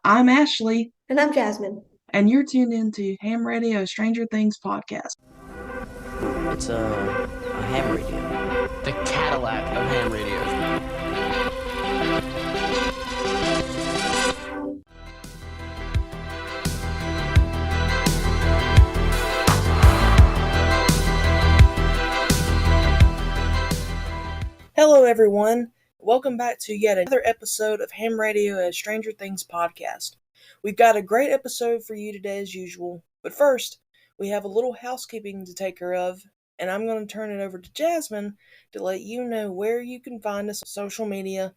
I'm Ashley, And I'm Jasmin. and you're tuned into Ham Radio Stranger Things podcast. It's a ham radio. The Cadillac of ham radios. Hello, everyone. Welcome back to yet another episode of Ham Radio as Stranger Things podcast. We've got a great episode for you today as usual, but first, we have a little housekeeping to take care of, and I'm going to turn it over to Jasmin to let you know where you can find us on social media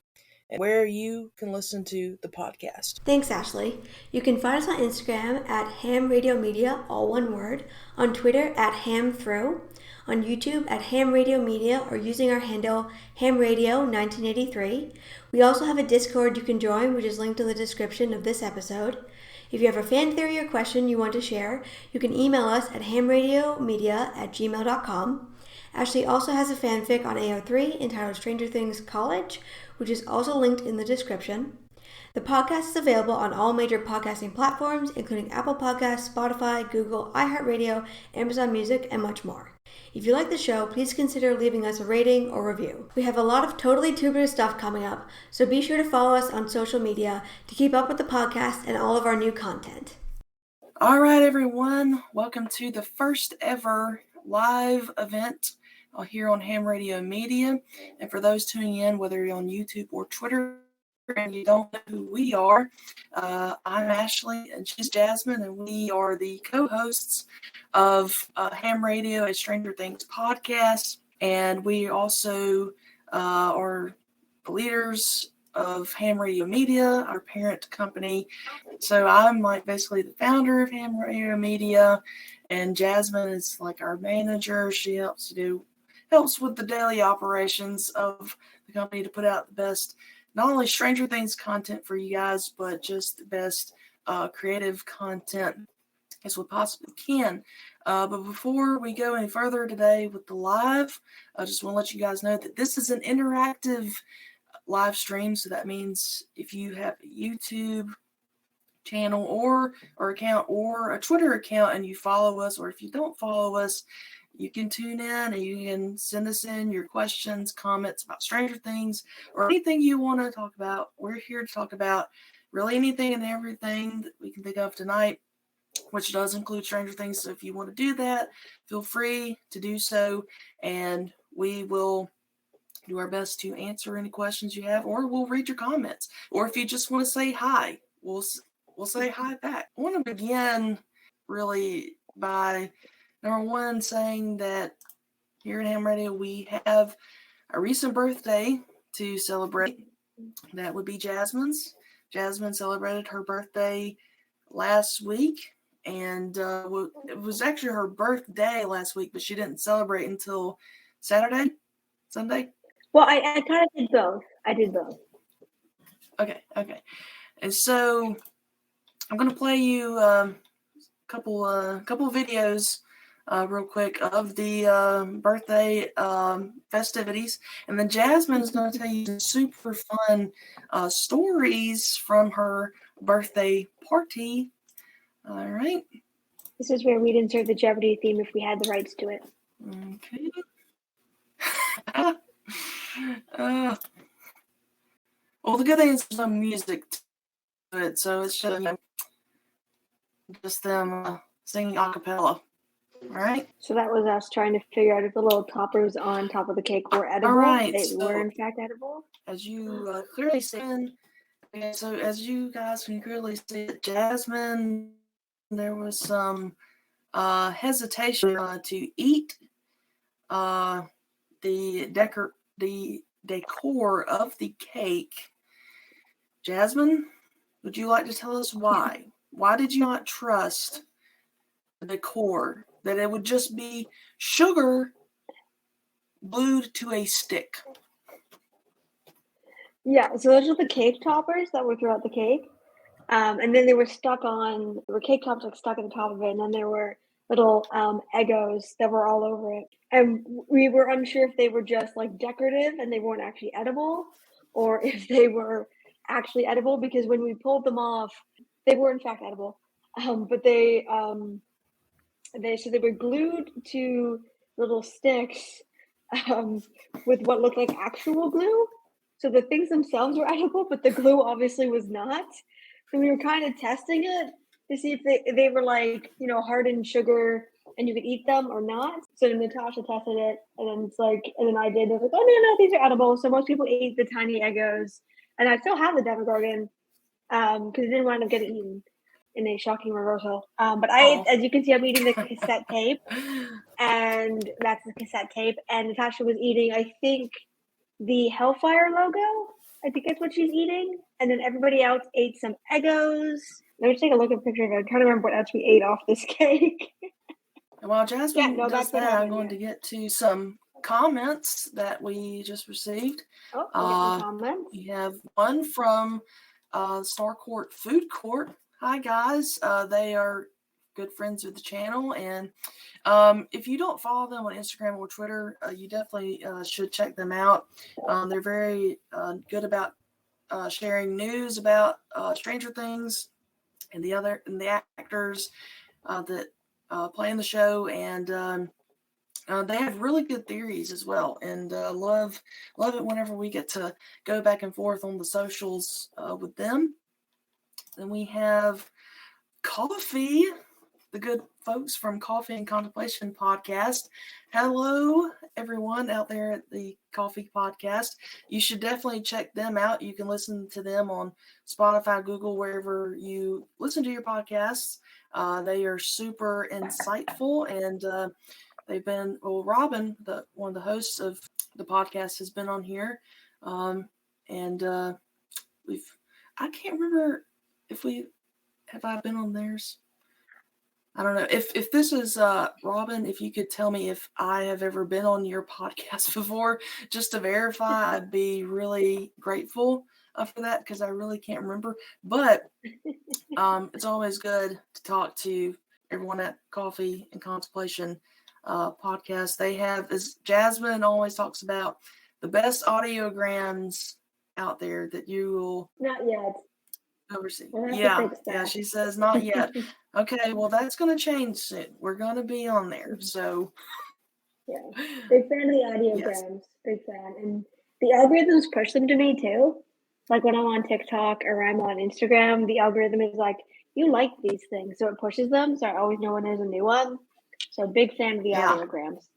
and where you can listen to the podcast. Thanks, Ashley. You can find us on Instagram at Ham Radio Media, all one word, on Twitter at HamThrow, on YouTube at Ham Radio Media, or using our handle HamRadio1983. We also have a Discord you can join, which is linked in the description of this episode. If you have a fan theory or question you want to share, you can email us at hamradiomedia@gmail.com. Ashley also has a fanfic on AO3 entitled Stranger Things College, which is also linked in the description. The podcast is available on all major podcasting platforms, including Apple Podcasts, Spotify, Google, iHeartRadio, Amazon Music, and much more. If you like the show, please consider leaving us a rating or review. We have a lot of totally tubular stuff coming up, so be sure to follow us on social media to keep up with the podcast and all of our new content. All right, everyone. Welcome to the first ever live event here on Ham Radio Media. And for those tuning in, whether you're on YouTube or Twitter, and you don't know who we are, I'm Ashley and she's Jasmin, and we are the co-hosts of Ham Radio, a Stranger Things podcast. And we also are the leaders of Ham Radio Media, our parent company. So I'm like basically the founder of Ham Radio Media, and Jasmin is like our manager. She helps with the daily operations of the company to put out the best, not only Stranger Things content for you guys, but just the best creative content as we possibly can. But before we go any further today with the live, I just want to let you guys know that this is an interactive live stream. So that means if you have a YouTube channel or account or a Twitter account and you follow us, or if you don't follow us, you can tune in and you can send us in your questions, comments about Stranger Things, or anything you want to talk about. We're here to talk about really anything and everything that we can think of tonight, which does include Stranger Things. So if you want to do that, feel free to do so, and we will do our best to answer any questions you have, or we'll read your comments. Or if you just want to say hi, we'll say hi back. I want to begin really by number one, saying that here at Ham Radio, we have a recent birthday to celebrate. That would be Jasmin's. Jasmin celebrated her birthday last week, and it was actually her birthday last week, but she didn't celebrate until Sunday. Well, I kind of did both. I did both. Okay. And so I'm going to play you a couple videos real quick of the birthday festivities, and then Jasmin is going to tell you some super fun stories from her birthday party. All right. This is where we'd insert the Jeopardy theme if we had the rights to it. Okay. Well, the good thing is there's no music to it, so it's just them singing a cappella. All right. So that was us trying to figure out if the little toppers on top of the cake were edible. All right. They were in fact edible. As you clearly see, so as you guys can clearly see, Jasmin, there was some hesitation to eat the decor of the cake. Jasmin, would you like to tell us why? Why did you not trust the decor? That it would just be sugar glued to a stick. Yeah, so those are the cake toppers that were throughout the cake. And then they were cake toppers like stuck at the top of it, and then there were little Eggos that were all over it. And we were unsure if they were just like decorative and they weren't actually edible, or if they were actually edible, because when we pulled them off, They were in fact edible, but they were glued to little sticks with what looked like actual glue. So the things themselves were edible, but the glue obviously was not. So we were kind of testing it to see if they were like, hardened sugar and you could eat them or not. So Natasha tested it, and then and then I did. I was like, oh no, these are edible. So most people ate the tiny Eggos, and I still have the Demogorgon because it didn't wind up getting eaten in a shocking reversal. But as you can see, I'm eating the cassette tape, and that's the cassette tape. And Natasha was eating, I think, the Hellfire logo. I think that's what she's eating. And then everybody else ate some Eggos. Let me take a look at the picture of it. I'm trying to remember what else we ate off this cake. And while Jasmin does that's what that, I'm happened, going to get to some comments that we just received. Oh, we're getting comments. We have one from Starcourt Food Court. Hi, guys. They are good friends with the channel. And if you don't follow them on Instagram or Twitter, you definitely should check them out. They're very good about sharing news about Stranger Things and the actors that play in the show, and they have really good theories as well, and love it whenever we get to go back and forth on the socials with them. Then we have Coffee, the good folks from Coffee and Contemplation podcast. Hello, everyone out there at the Coffee podcast. You should definitely check them out. You can listen to them on Spotify, Google, wherever you listen to your podcasts. They are super insightful, and they've been, Robin, one of the hosts of the podcast, has been on here. And I can't remember have I been on theirs? I don't know. If this is Robin, if you could tell me if I have ever been on your podcast before, just to verify, I'd be really grateful for that, because I really can't remember. But it's always good to talk to everyone at Coffee and Contemplation podcast. They have, as Jasmin always talks about, the best audiograms out there that you will not yet oversee. We'll Yeah, she says not yet. Okay, well, that's going to change soon. We're going to be on there. So yeah, big fan of the audiograms. Yes. Big fan, and the algorithms push them to me too. Like when I'm on TikTok or I'm on Instagram, the algorithm is like, you like these things, so it pushes them. So I always know when there's a new one. So big fan of the audiograms.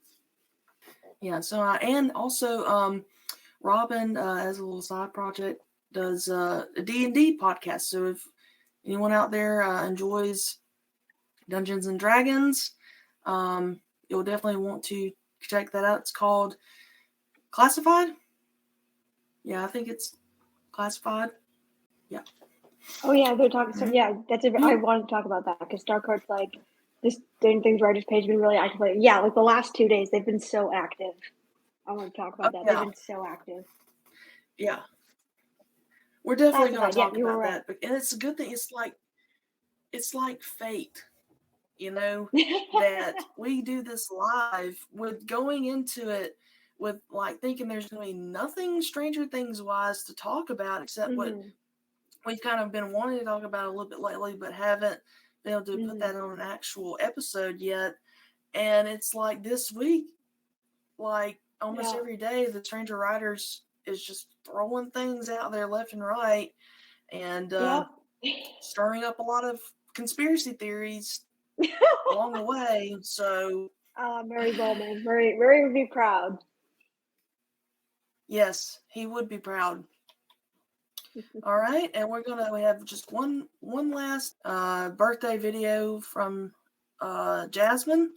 Yeah. So and also Robin, as a little side project, does a D&D podcast. So if anyone out there enjoys Dungeons and Dragons, you'll definitely want to check that out. It's called Classified. Yeah, I think it's Classified. Yeah. Oh yeah, they're talking. So yeah, that's it. I wanted to talk about that because Starcourt's like this Doing Things Writers page been really active. Yeah, like the last 2 days they've been so active. I want to talk about that. Yeah. They've been so active. Yeah. We're definitely going to talk about that. And it's a good thing. It's like fate, that we do this live with going into it with like thinking there's going to be nothing Stranger Things wise to talk about except what we've kind of been wanting to talk about a little bit lately, but haven't been able to put that on an actual episode yet. And it's like this week, like almost every day, the Stranger Writers is just throwing things out there left and right, and stirring up a lot of conspiracy theories along the way. So Murray Bowman. Murray would be proud. Yes, he would be proud. All right, and we have just one last birthday video from Jasmin.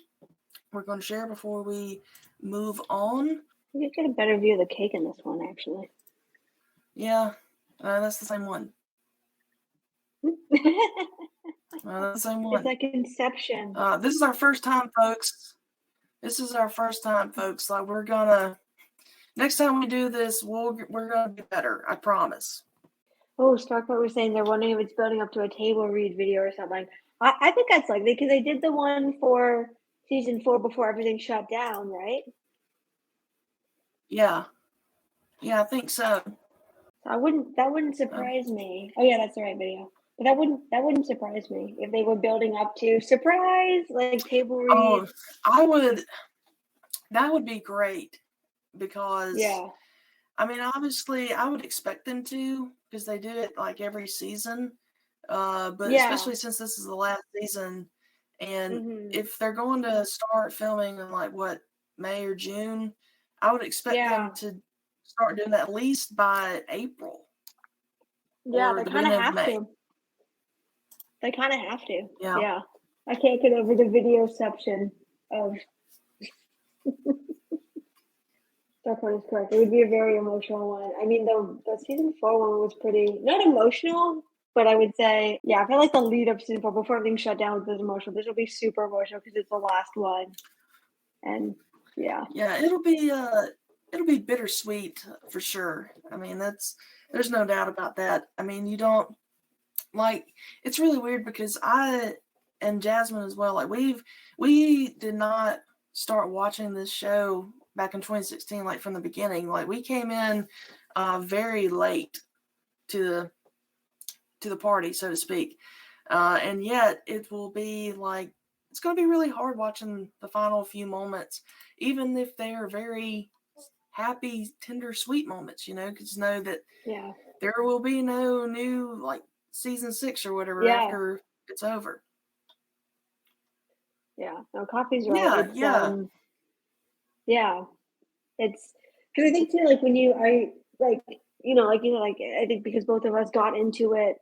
We're going to share before we move on. You get a better view of the cake in this one, actually. Yeah, that's the same one. That's the same one. It's like Inception. This is our first time, folks. Like we're gonna, next time we do this, we're gonna be better. I promise. Oh, Starcourt was saying they're wondering if it's building up to a table read video or something. I think that's likely because they did the one for season 4 before everything shut down, right? Yeah, I think so. That wouldn't surprise me. Oh yeah, that's the right video. But that wouldn't surprise me if they were building up to surprise, like table read. Oh, that would be great because, Yeah. I mean, obviously, I would expect them to because they do it like every season. But Yeah. especially since this is the last season, and Mhm. if they're going to start filming in like what, May or June, I would expect Yeah. them to start doing that at least by April Yeah, or they the kind of beginning of have May. to. They kind of have to. Yeah. Yeah. I can't get over the videoception of. That one is correct. It would be a very emotional one. I mean, the season 4 one was pretty not emotional, but I would say, yeah, I feel like the lead up to season 4 before everything shut down was emotional. This will be super emotional because it's the last one, and yeah, Yeah, it'll be bittersweet for sure. I mean, there's no doubt about that. I mean, you don't like it's really weird because I and Jasmin as well, like we did not start watching this show back in 2016 like from the beginning. Like we came in very late to the party, so to speak. And yet it will be like it's going to be really hard watching the final few moments, even if they are very happy, tender, sweet moments, because know that yeah, there will be no new like season 6 or whatever yeah, after it's over. yeah. No, Coffee's right. Yeah, It's yeah, yeah, it's because I think too, like when you are like like I think because both of us got into it,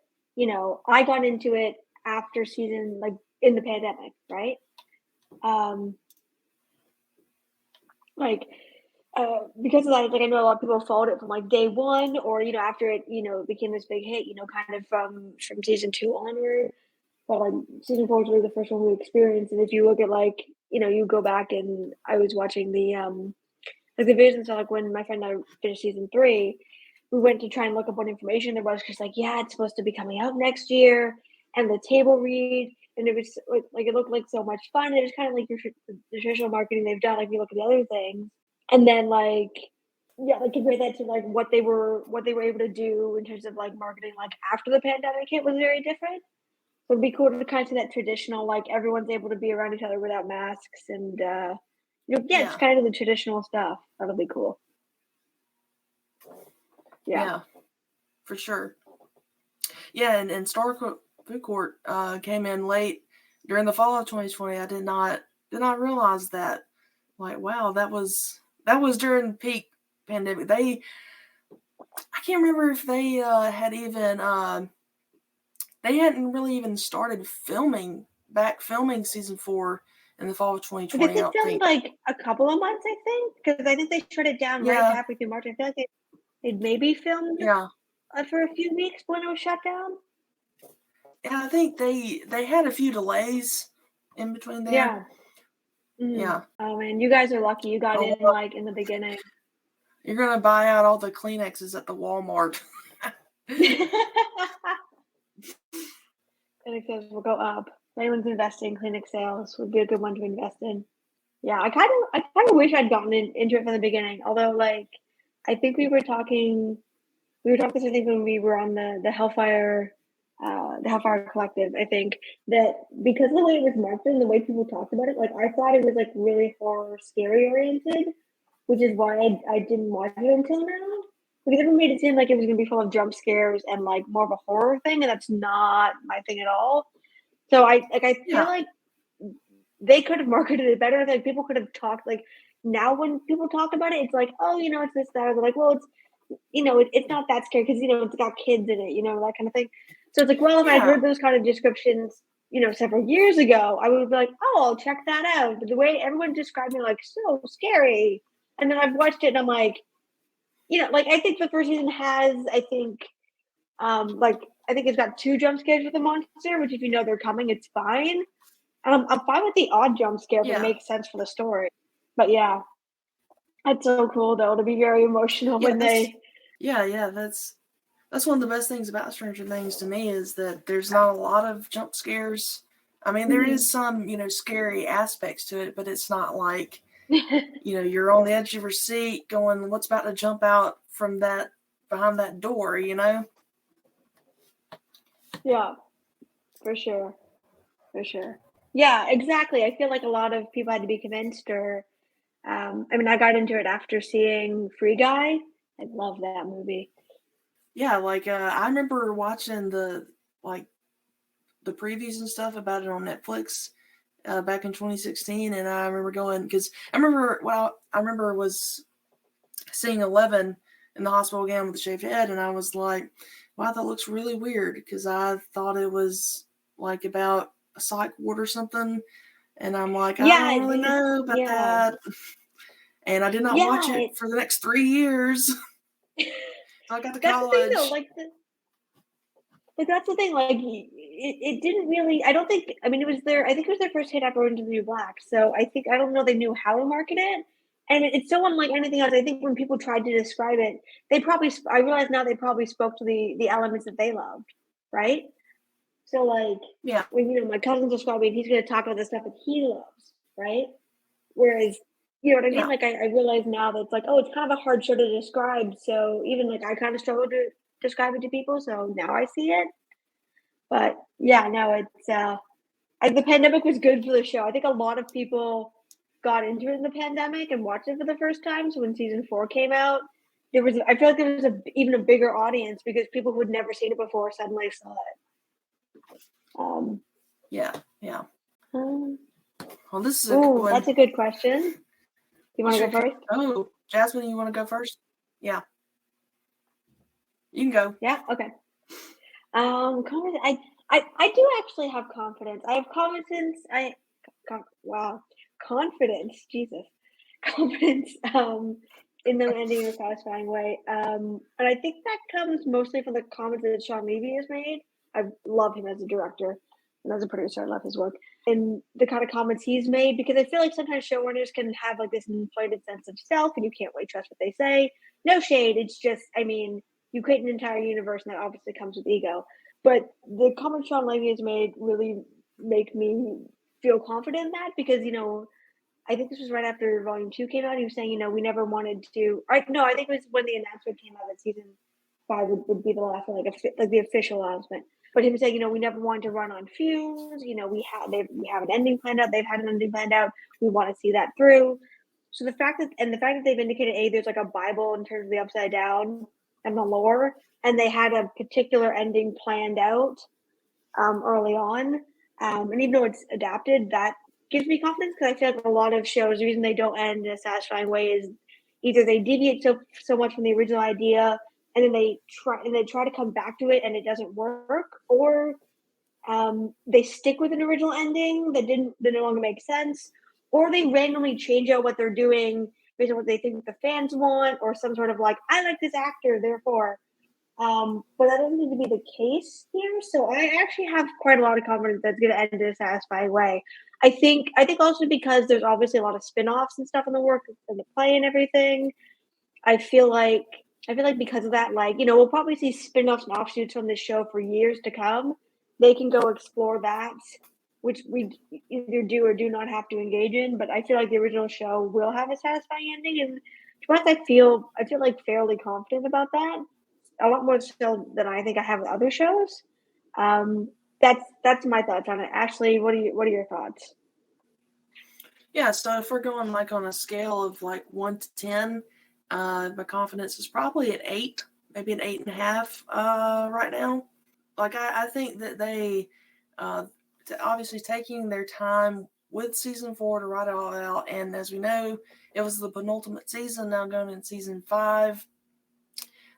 I got into it after season like in the pandemic, right? Um, like because of that, like I know a lot of people followed it from like day one, or after it, became this big hit, kind of from season 2 onward. But like season 4 was really the first one we experienced, and if you look at like you go back and I was watching the like the videos and stuff, like when my friend and I finished season 3, we went to try and look up what information there was because like it's supposed to be coming out next year, and the table read, and it was like it looked like so much fun. It was kind of like the traditional marketing they've done. Like you look at the other things, and then like like compare that to like what they were able to do in terms of like marketing like after the pandemic hit was very different. So it'd be cool to kind of see that traditional like everyone's able to be around each other without masks and it's yeah, kind of the traditional stuff. That'll be cool. Yeah. yeah, for sure. Yeah, and Star Food Court came in late during the fall of 2020. I did not realize that. Like, wow, that was during peak pandemic. I can't remember if they had even they hadn't really even started filming season 4 in the fall of I think 2020. I they don't filmed think. like a couple of months, I think, because I think they shut it down right Yeah, halfway through March. I feel like they'd maybe filmed yeah, for a few weeks when it was shut down. yeah. I think they had a few delays in between there. Yeah. Mm-hmm. Yeah. Oh man, you guys are lucky. You got Oh, in like in the beginning. you're gonna buy out all the Kleenexes at the Walmart. Clinic sales will go up. If anyone's investing, clinic sales would be a good one to invest in. Yeah, I kind of wish I'd gotten into it from the beginning. Although, like, I think we were talking this. I think when we were on the Hellfire Collective. I think that because of the way it was marketed and the way people talked about it, like I thought it was like really horror, scary oriented, which is why I didn't watch it until now. Because everyone made it seem like it was gonna be full of jump scares and like more of a horror thing, and that's not my thing at all. So I feel Yeah, like they could have marketed it better. Like people could have talked like now when people talk about it, it's like, oh, it's this, that. Or they're like, well, it's it's not that scary because it's got kids in it, that kind of thing. So it's like, well, if I'd yeah, heard those kind of descriptions, several years ago, I would be like, oh, I'll check that out. But the way everyone described me, like, so scary, and then I've watched it and I'm like, like I think the first season has, like I think it's got 2 jump scares with the monster, which if you know they're coming, it's fine. I'm fine with the odd jump scare if it yeah, makes sense for the story. But yeah, it's so cool though to be very emotional yeah. when they. Yeah. That's one of the best things about Stranger Things to me is that there's not a lot of jump scares. I mean, there is some, scary aspects to it, but it's not like, you're on the edge of your seat going, what's about to jump out from behind that door, Yeah, for sure. For sure. Yeah, exactly. I feel like a lot of people had to be convinced or I mean, I got into it after seeing Free Guy. I love that movie. Yeah, like I remember watching like the previews and stuff about it on Netflix back in 2016, and I remember going because I remember I remember was seeing Eleven in the hospital again with a shaved head, and I was like, "Wow, that looks really weird," because I thought it was like about a psych ward or something, and I'm like, I Yeah, don't really know about yeah. that, and I did not watch Yeah, it for the next 3 years. So I got to that's the thing though, college. like that's the thing, like it didn't really I don't think I mean it was their I think it was their first hit after Orange is the New Black. So I don't know they knew how to market it. And it's so unlike anything else. I think when people tried to describe it, they probably I realize now they probably spoke to the elements that they loved, right? So like Yeah, when my cousin's describing, he's gonna talk about the stuff that he loves, right? Whereas you know what I mean? yeah, Like I realize now that it's like, oh, it's kind of a hard show to describe. So even like I kind of struggle to describe it to people. So now I see it. But yeah, no, it's the pandemic was good for the show. I think a lot of people got into it in the pandemic and watched it for the first time. So when season 4 came out, I feel like there was even a bigger audience because people who had never seen it before suddenly saw it. Um, yeah, yeah. um Well, this is a good oh, one. that's a good question. You want to go first? Oh, Jasmin, you want to go first? Yeah, you can go. Yeah. Okay. Confidence. I do actually have confidence. I have confidence. Wow, confidence. Jesus, confidence. In them ending in a satisfying way. And I think that comes mostly from the comments that Sean Levy has made. I love him as a director and as a producer. I love his work and the kind of comments he's made because I feel like sometimes showrunners can have like this inflated sense of self and you can't really trust what they say. No shade. It's just, I mean, you create an entire universe and that obviously comes with ego. But the comments Sean Levy has made really make me feel confident in that because, I think this was right after Volume 2 came out. He was saying, we never wanted to. No, I think it was when the announcement came out that season 5 would be the last one, like the official announcement. But him saying, we never wanted to run on fumes. We have an ending planned out. They've had an ending planned out. We want to see that through. So the fact that they've indicated there's like a Bible in terms of the Upside Down and the lore, and they had a particular ending planned out early on. And even though it's adapted, that gives me confidence because I feel like a lot of shows, the reason they don't end in a satisfying way is either they deviate so much from the original idea and then they try to come back to it and it doesn't work, or they stick with an original ending that no longer makes sense, or they randomly change out what they're doing based on what they think the fans want, or some sort of like I like this actor, therefore but that doesn't seem to be the case here. So I actually have quite a lot of confidence that's going to end in a satisfying way. I think also because there's obviously a lot of spin-offs and stuff in the work and the play and everything. I feel like because of that, like, we'll probably see spin-offs and offshoots from this show for years to come. They can go explore that, which we either do or do not have to engage in. But I feel like the original show will have a satisfying ending, and to be honest, I feel like fairly confident about that. A lot more so than I think I have with other shows. That's my thoughts on it. Ashley, what are your thoughts? Yeah, so if we're going like on a scale of like 1 to 10, my confidence is probably at 8, maybe an 8.5 right now. Like I think that they obviously taking their time with season 4 to write it all out, and as we know, it was the penultimate season. Now going in season 5,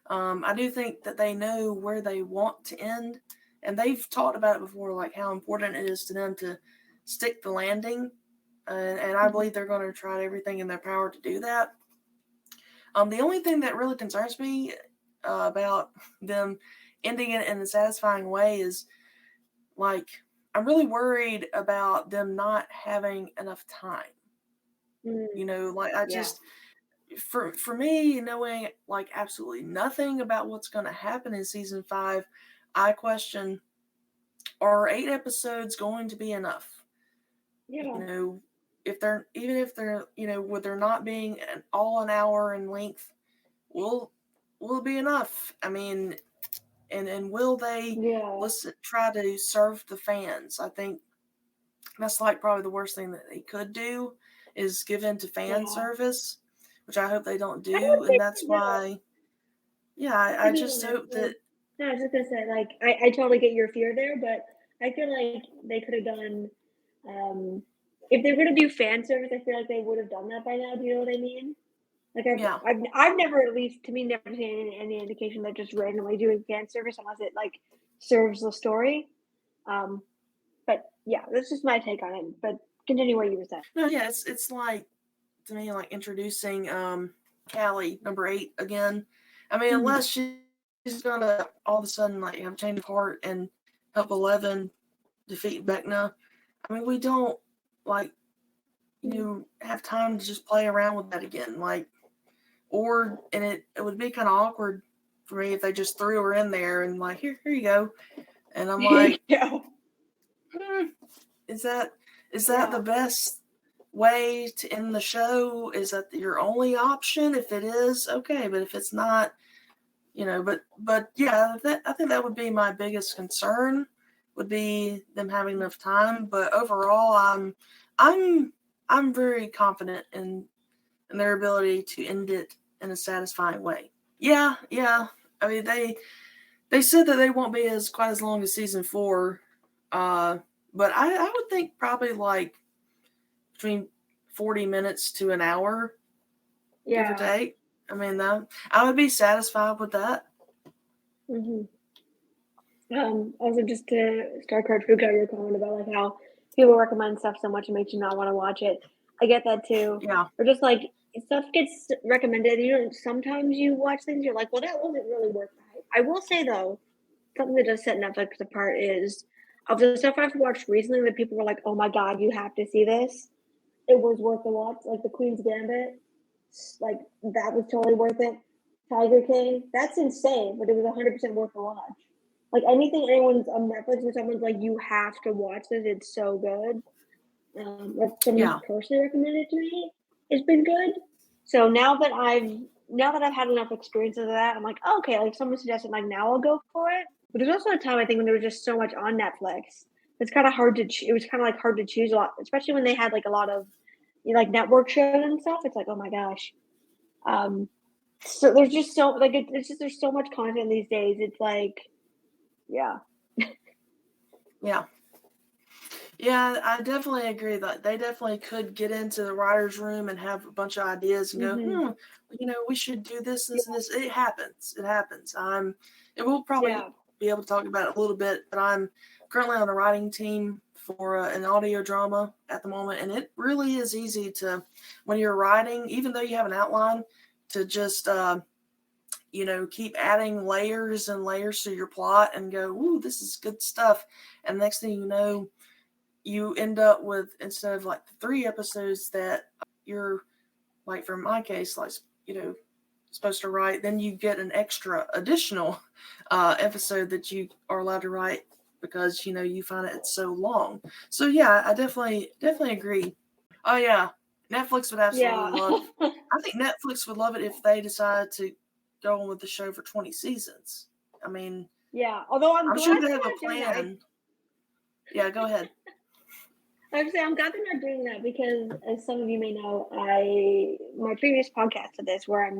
I do think that they know where they want to end, and they've talked about it before, like how important it is to them to stick the landing, and I believe they're going to try everything in their power to do that. The only thing that really concerns me about them ending it in a satisfying way is like I'm really worried about them not having enough time. Like I Yeah. just for me, knowing like absolutely nothing about what's going to happen in season 5, I question: are 8 episodes going to be enough? Yeah. If they're even if they're with there not being all an hour in length, will will it be enough? I mean, And will they try to serve the fans? I think that's like probably the worst thing that they could do is give in to fan service, which I hope they don't do. And that's why, I just hope that. No, I was just gonna say, like, I totally get your fear there, but I feel like they could have done, if they're gonna do fan service, I feel like they would have done that by now. Do you know what I mean? Like I've never, at least to me, never seen any indication that just randomly doing fan service unless it like serves the story. But yeah, that's just my take on it. But continue what you were saying. No, yeah, it's like, to me, like introducing Callie, number 8 again. I mean, unless she's gonna all of a sudden like have a change of heart and help 11 defeat Vecna. I mean, we don't like have time to just play around with that again. Like, and it would be kind of awkward for me if they just threw her in there and like, here you go. And I'm like, is that the best way to end the show? Is that your only option? If it is, okay, but if it's not, but yeah, I think that would be my biggest concern, would be them having enough time. But overall, I'm very confident in their ability to end it in a satisfying way. Yeah. I mean, they said that they won't be quite as long as season 4, but I would think probably like between 40 minutes to an hour, give or take. I mean, I would be satisfied with that. Also, just to start card food, your comment about like how people recommend stuff so much it makes you not want to watch it. I get that too. Yeah. Or just like stuff gets recommended, sometimes you watch things, you're like, well, that wasn't really worth the hype. I will say though, something that does set Netflix apart is of the stuff I've watched recently that people were like, oh my god, you have to see this. It was worth the watch. Like the Queen's Gambit, like that was totally worth it. Tiger King, that's insane, but it was 100% worth the watch. Like anything anyone's on Netflix where someone's like, you have to watch this, it's so good. Like someone personally recommended to me, it's been good. So now that I've had enough experiences of that, I'm like, oh, okay, like someone suggested, like now I'll go for it. But there's also a time I think when there was just so much on Netflix, it's kind of hard to. It was kind of like hard to choose a lot, especially when they had like a lot of like network shows and stuff. It's like, oh my gosh. So there's just so like it's just there's so much content these days. It's like, yeah. Yeah, I definitely agree that they definitely could get into the writer's room and have a bunch of ideas and go, we should do this, and this. It happens. And we'll probably be able to talk about it a little bit, but I'm currently on a writing team for an audio drama at the moment, and it really is easy to, when you're writing, even though you have an outline, to just keep adding layers and layers to your plot and go, ooh, this is good stuff. And next thing you know, you end up with, instead of like the 3 episodes that you're, like for my case, like, supposed to write, then you get an extra additional episode that you are allowed to write because, you find it's so long. So yeah, I definitely agree. Oh yeah. Netflix would absolutely love it. I think Netflix would love it if they decided to go on with the show for 20 seasons. I mean, although I'm sure they have a plan. Yeah, go ahead. I'm glad they're not doing that because, as some of you may know, my previous podcast to this, where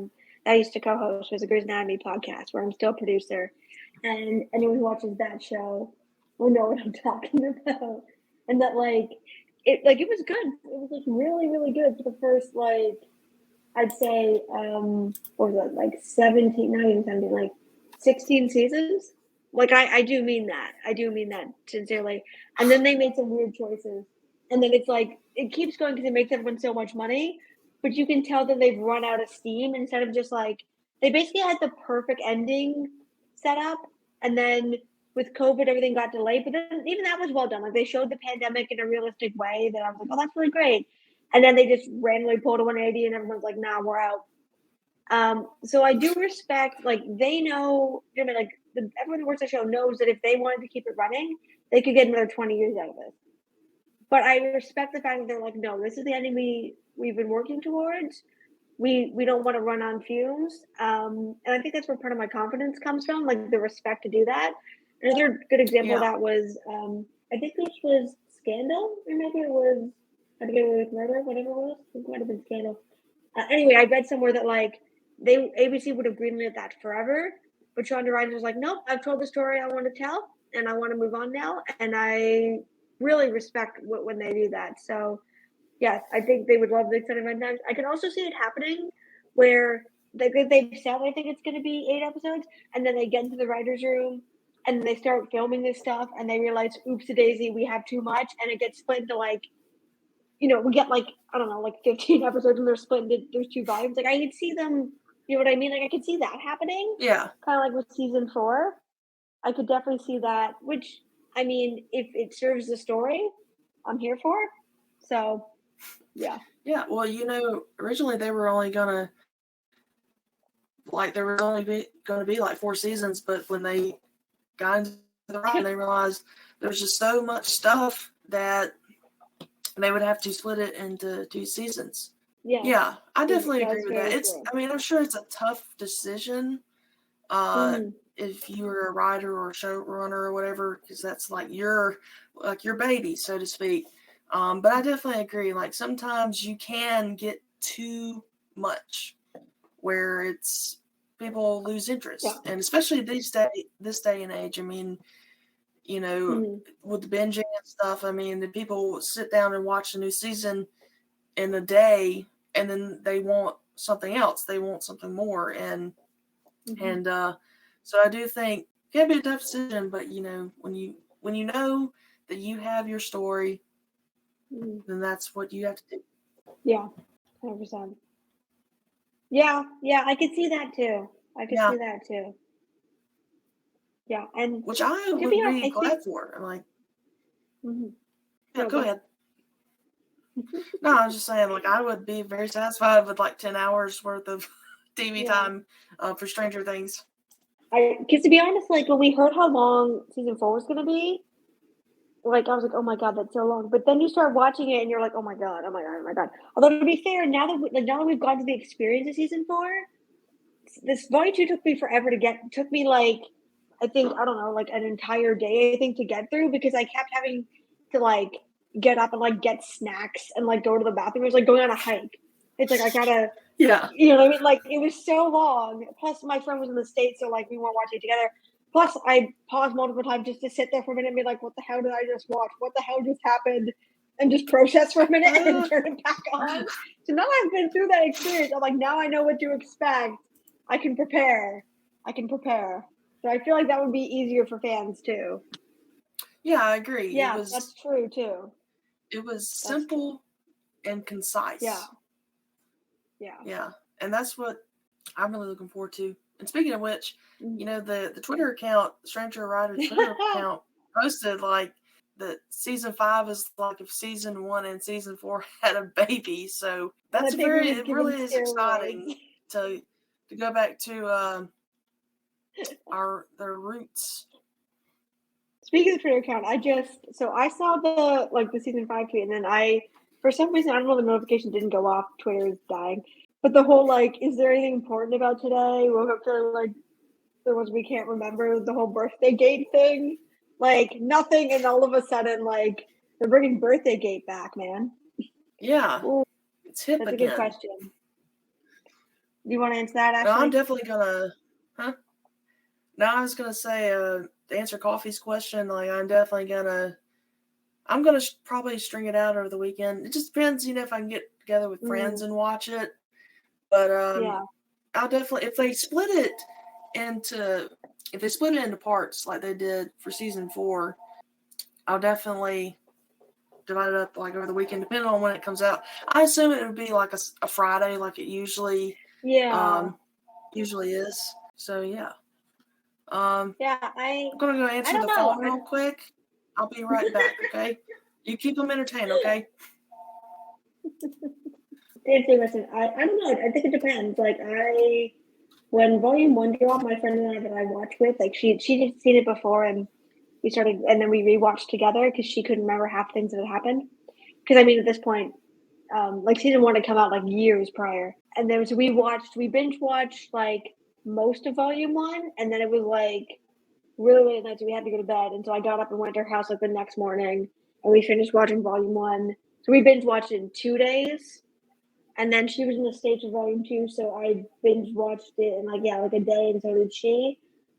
I used to co-host, was a Grey's Anatomy podcast, where I'm still a producer, and anyone who watches that show will know what I'm talking about. And that it was good. It was like really, really good for the first I'd say what was it, like 17, not even 17, like 16 seasons. Like I do mean that. I do mean that sincerely. And then they made some weird choices. And then it's like, it keeps going because it makes everyone so much money, but you can tell that they've run out of steam instead of just they basically had the perfect ending set up. And then with COVID, everything got delayed, but then even that was well done. Like they showed the pandemic in a realistic way that I was like, oh, that's really great. And then they just randomly pulled a 180 and everyone's like, nah, we're out. So I do respect, they know, everyone who works the show knows that if they wanted to keep it running, they could get another 20 years out of it. But I respect the fact that they're like, no, this is the ending we've been working towards. we don't want to run on fumes. And I think that's where part of my confidence comes from, like the respect to do that. Another good example of Yeah. that was, I think this was Scandal, or maybe it was How to Get Away with Murder, whatever it was. It might have been Scandal. Anyway, I read somewhere that like ABC would have greenlit that forever, but Shonda Rhimes was like, nope, I've told the story I want to tell, and I want to move on now, and I really respect when they do that. So yes, I think they would love the extended run times. I can also see it happening where they've said I think it's going to be 8 episodes, and then they get into the writers' room and they start filming this stuff, and they realize, oopsie daisy, we have too much, and it gets split into like, we get like, I don't know, like 15 episodes, and they're split into there's 2 volumes. Like I could see them, you know what I mean? Like I could see that happening. Yeah. Kind of like with season 4. I could definitely see that. Which, I mean, if it serves the story, I'm here for. So. Yeah. Yeah. Well, originally they were only gonna there was only gonna be like 4 seasons, but when they got into the ride, they realized there was just so much stuff that they would have to split it into 2 seasons. Yeah, I definitely agree with that. I'm sure it's a tough decision. If you were a writer or a showrunner or whatever, because that's like your baby, so to speak. But I definitely agree. Like sometimes you can get too much, where it's people lose interest, and especially this day and age. With the binging and stuff. The people sit down and watch a new season in a day, and then they want something else. They want something more, and so I do think it can be a tough decision. But when you know that you have your story, then that's what you have to do. Yeah, 100%. Yeah, I could see that too. Yeah, and which I would be glad for. I'm like, yeah, go ahead. No, I was just saying, like, I would be very satisfied with like 10 hours worth of TV time for Stranger Things. Because to be honest, like when we heard how long season 4 was going to be, like I was like, oh my god, that's so long. But then you start watching it, and you're like, oh my god. Although to be fair, now that we've gone to the experience of season 4, this volume 2 took me forever to get. Took me like, I think, I don't know, like an entire day, I think, to get through, because I kept having to like get up and like get snacks and like go to the bathroom. It was like going on a hike. It's like I gotta, you know what I mean? Like it was so long. Plus, my friend was in the States, so like we weren't watching it together. Plus, I paused multiple times just to sit there for a minute and be like, "What the hell did I just watch? What the hell just happened?" And just process for a minute and turn it back on. So now I've been through that experience. I'm like, now I know what to expect. I can prepare. So I feel like that would be easier for fans too. Yeah, I agree. Yeah, that's true too. It was simple and concise. Yeah. And that's what I'm really looking forward to. And speaking of which, the Twitter account, Stranger Writer Twitter account, posted like that season 5 is like if season 1 and season 4 had a baby. So that's it really is exciting to go back to their roots. Speaking of the Twitter account, I saw the season 5 tweet, and then for some reason, I don't know, the notification didn't go off. Twitter is dying. But the whole, like, is there anything important about today? Woke up feeling like there was, we can't remember the whole birthday gate thing. Like, nothing, and all of a sudden, like, they're bringing birthday gate back, man. Yeah. Ooh, it's hip that's again. A good question. Do you want to answer that, Ashley? No, I'm definitely gonna, No, I was gonna say, to answer Coffee's question, like, I'm gonna probably string it out over the weekend. It just depends, if I can get together with friends and watch it. But I'll definitely, if they split it into parts like they did for season 4, I'll definitely divide it up like over the weekend, depending on when it comes out. I assume it would be like a Friday, like it usually is. So yeah. I'm gonna go answer the phone real quick. I'll be right back. Okay, you keep them entertained. Okay. Listen, I don't know. I think it depends. Like when volume 1 dropped, my friend and I that I watched with, like she had seen it before, and then we rewatched together because she couldn't remember half things that had happened. Because at this point, like season 1 had come out like years prior, and then so we binge watched like most of volume 1, and then it was like really late at night, so we had to go to bed, and so I got up and went to her house like the next morning, and we finished watching volume 1. So we binge watched it in 2 days, and then she was in the States with volume 2, so I binge watched it in like a day, and so did she.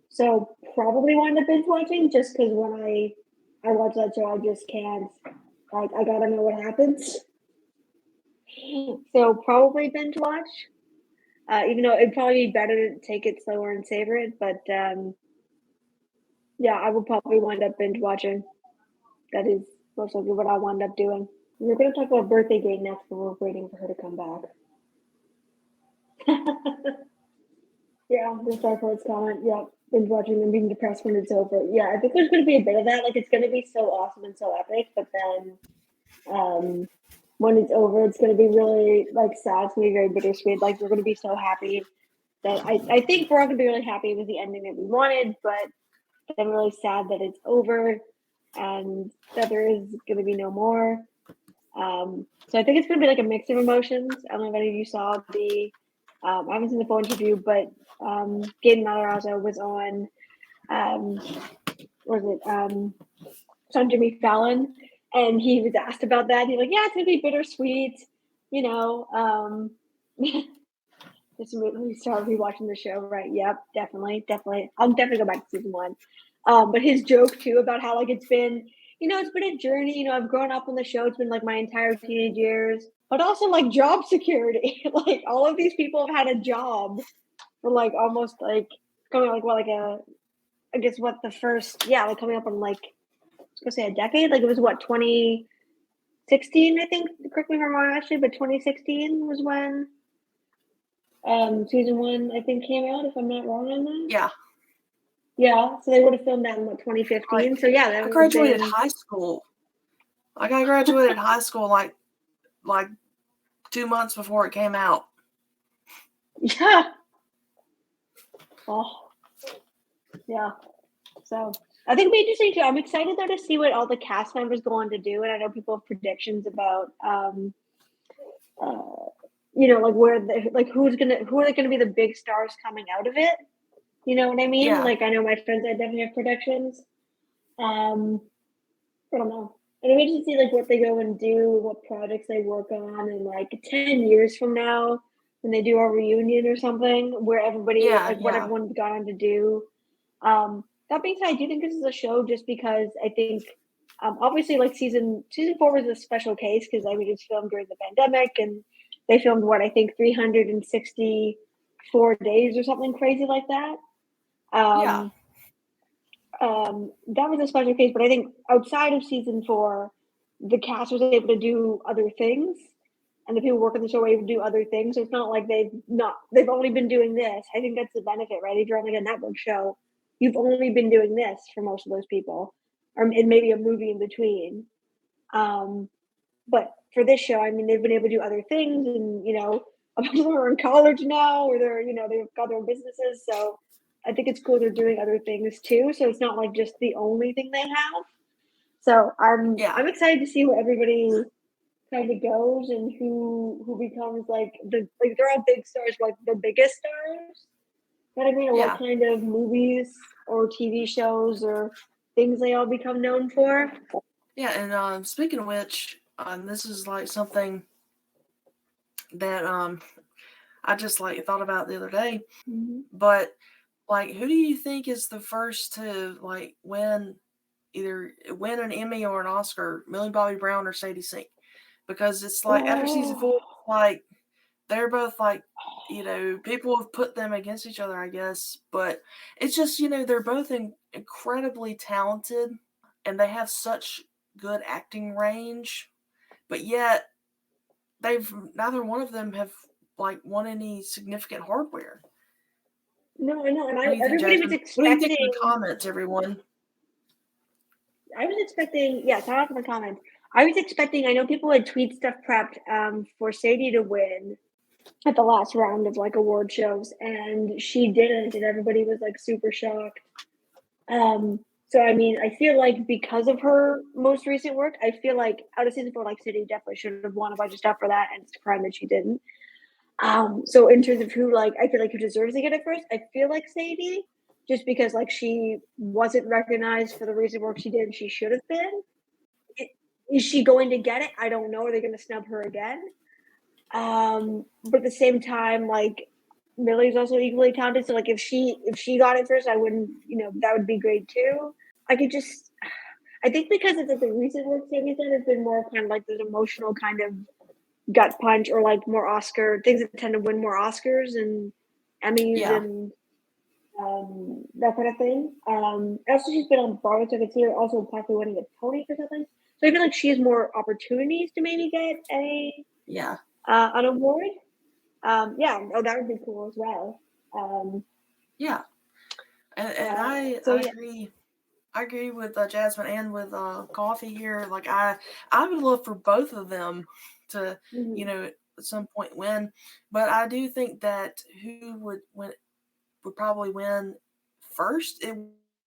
So probably wound up binge watching just because when I watch that show, I just can't. Like, I gotta know what happens. So probably binge watch. Even though it'd probably be better to take it slower and savor it, but yeah, I will probably wind up binge watching. That is most likely what I'll wind up doing. We're going to talk about Birthday Day next, but we're waiting for her to come back. Yeah, the Star Wars comment. Yeah, binge watching and being depressed when it's over. Yeah, I think there's going to be a bit of that. Like, it's going to be so awesome and so epic, but then when it's over, it's going to be really like sad. It's going to be very bittersweet. Like, we're going to be so happy that I think we're all going to be really happy with the ending that we wanted, but I'm really sad that it's over and that there is going to be no more. So I think it's going to be like a mix of emotions. I don't know if any of you saw the, I haven't seen the full interview, but Gabe Matarazzo was on, on Jimmy Fallon, and he was asked about that. He's like, yeah, it's going to be bittersweet, you know. Just we started rewatching the show, right? Yep, definitely. I'll definitely go back to season 1. But his joke too about how like it's been, it's been a journey. I've grown up on the show. It's been like my entire teenage years, but also like job security. Like all of these people have had a job for like almost like coming like coming up on like I was gonna say a decade. Like it was 2016, I think. Correct me if I'm wrong, actually, but 2016 was when season 1 I think came out. If I'm not wrong on that. Yeah. Yeah, so they would have filmed that in 2015. Like, so yeah, that I graduated high school. Like I graduated high school like 2 months before it came out. Yeah. Oh. Yeah. So I think it'll be interesting too. I'm excited though to see what all the cast members go on to do, and I know people have predictions about like where who are gonna be the big stars coming out of it. You know what I mean? Yeah. Like I know my friends, I definitely have predictions. I don't know. And I'm interested to see like what they go and do, what projects they work on, and like 10 years from now when they do a reunion or something where everybody what everyone's gone on to do. That being said, I do think this is a show just because I think obviously like season 4 was a special case because I mean it's filmed during the pandemic and they filmed 364 days or something crazy like that. That was a special case, but I think outside of season 4, the cast was able to do other things, and the people working the show were able to do other things. So it's not like they've only been doing this. I think that's the benefit, right? If you're on like a network show, you've only been doing this for most of those people, or and maybe a movie in between. But for this show, I mean, they've been able to do other things, and a bunch of them are in college now, or they've got their own businesses. So I think it's cool they're doing other things too. So it's not like just the only thing they have. So I'm excited to see where everybody kind of goes and who becomes like they're all big stars, like the biggest stars. You know what I mean? Or what kind of movies or TV shows or things they all become known for. Yeah, and speaking of which, this is like something that I just like thought about the other day. Mm-hmm. But like, who do you think is the first to like win an Emmy or an Oscar? Millie Bobby Brown or Sadie Sink? Because it's like after season 4, like they're both like people have put them against each other, I guess. But it's just they're both incredibly talented and they have such good acting range, but yet neither one of them have like won any significant hardware. No, I know, and everybody was expecting. What do you think in the comments, everyone? I was expecting, shout out to the comments. I was expecting. I know people had tweet stuff prepped for Sadie to win at the last round of like award shows, and she didn't, and everybody was like super shocked. So So, I mean, I feel like because of her most recent work, I feel like out of season 4, like, Sadie definitely should have won a bunch of stuff for that, and it's a crime that she didn't. So in terms of who, like, I feel like who deserves to get it first, I feel like Sadie, just because, like, she wasn't recognized for the recent work she did and she should have been. Is she going to get it? I don't know. Are they going to snub her again? But at the same time, like, Millie's also equally talented. So, like, if she got it first, I wouldn't, that would be great too. I think because it's like the recent work Sadie said, it's been more kind of like this emotional kind of gut punch, or like more Oscar things that tend to win more Oscars and Emmys and that kind of thing. Also, she's been on Broadway, so I could see her also possibly winning a Tony for something. So I feel like she has more opportunities to maybe get an award. That would be cool as well. And I agree. I agree with Jasmine and with Coffee here. Like I would love for both of them to at some point win, but I do think that who would probably win first. It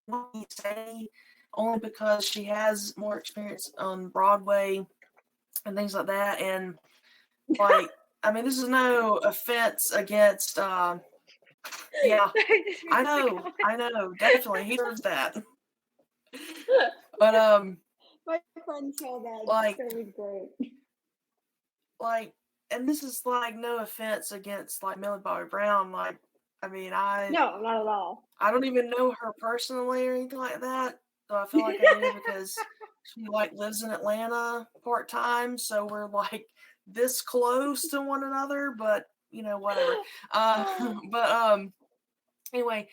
would be Sadie, only because she has more experience on Broadway and things like that. And like, I mean, this is no offense against. Yeah, I know, definitely he deserves that. But my friend saw that. Like, that was great. Like, and this is like no offense against like Millie Bobby Brown. Like, I mean, no, not at all. I don't even know her personally or anything like that. So I feel like I do because she like lives in Atlanta part time. So we're like this close to one another. But whatever. Anyway.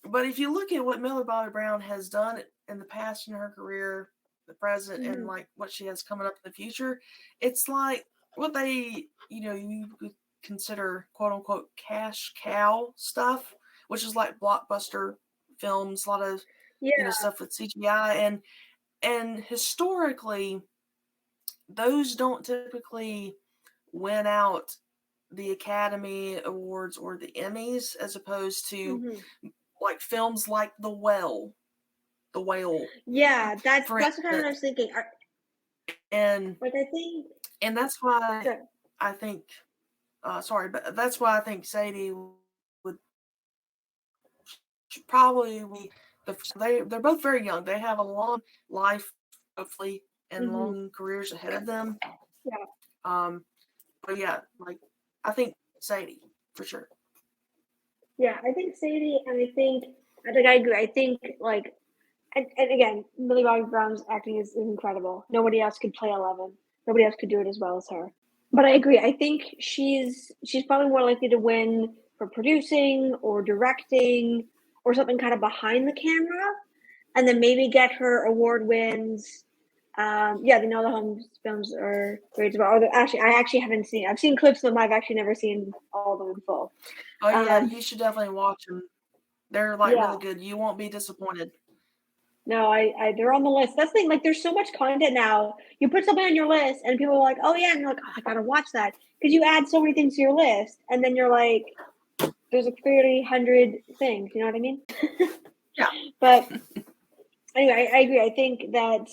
But if you look at what Millie Bobby Brown has done in the past in her career, the present, and like what she has coming up in the future, it's like what they, you could consider quote unquote cash cow stuff, which is like blockbuster films, a lot of stuff with CGI, and historically, those don't typically win out the Academy Awards or the Emmys, as opposed to like films like The Whale. Yeah, that's what I was thinking. And like, I think, and that's why I think, but that's why I think Sadie would probably be they're both very young. They have a long life, hopefully, and long careers ahead of them. Yeah. But yeah, like I think Sadie for sure. Yeah, I think Sadie, and I agree. I think like, and again, Millie Bobby Brown's acting is incredible. Nobody else could play 11. Nobody else could do it as well as her. But I agree. I think she's probably more likely to win for producing or directing or something kind of behind the camera, and then maybe get her award wins. The Enola Holmes films are great as well. I actually haven't seen. I've seen clips of them. I've actually never seen all of them in full. Oh yeah, you should definitely watch them. They're like really good. You won't be disappointed. No, they're on the list. That's the thing. Like, there's so much content now. You put something on your list, and people are like, "Oh yeah," and you're like, "Oh, I gotta watch that," because you add so many things to your list, and then you're like, "There's like 300 things." You know what I mean? Yeah. But anyway, I agree. I think that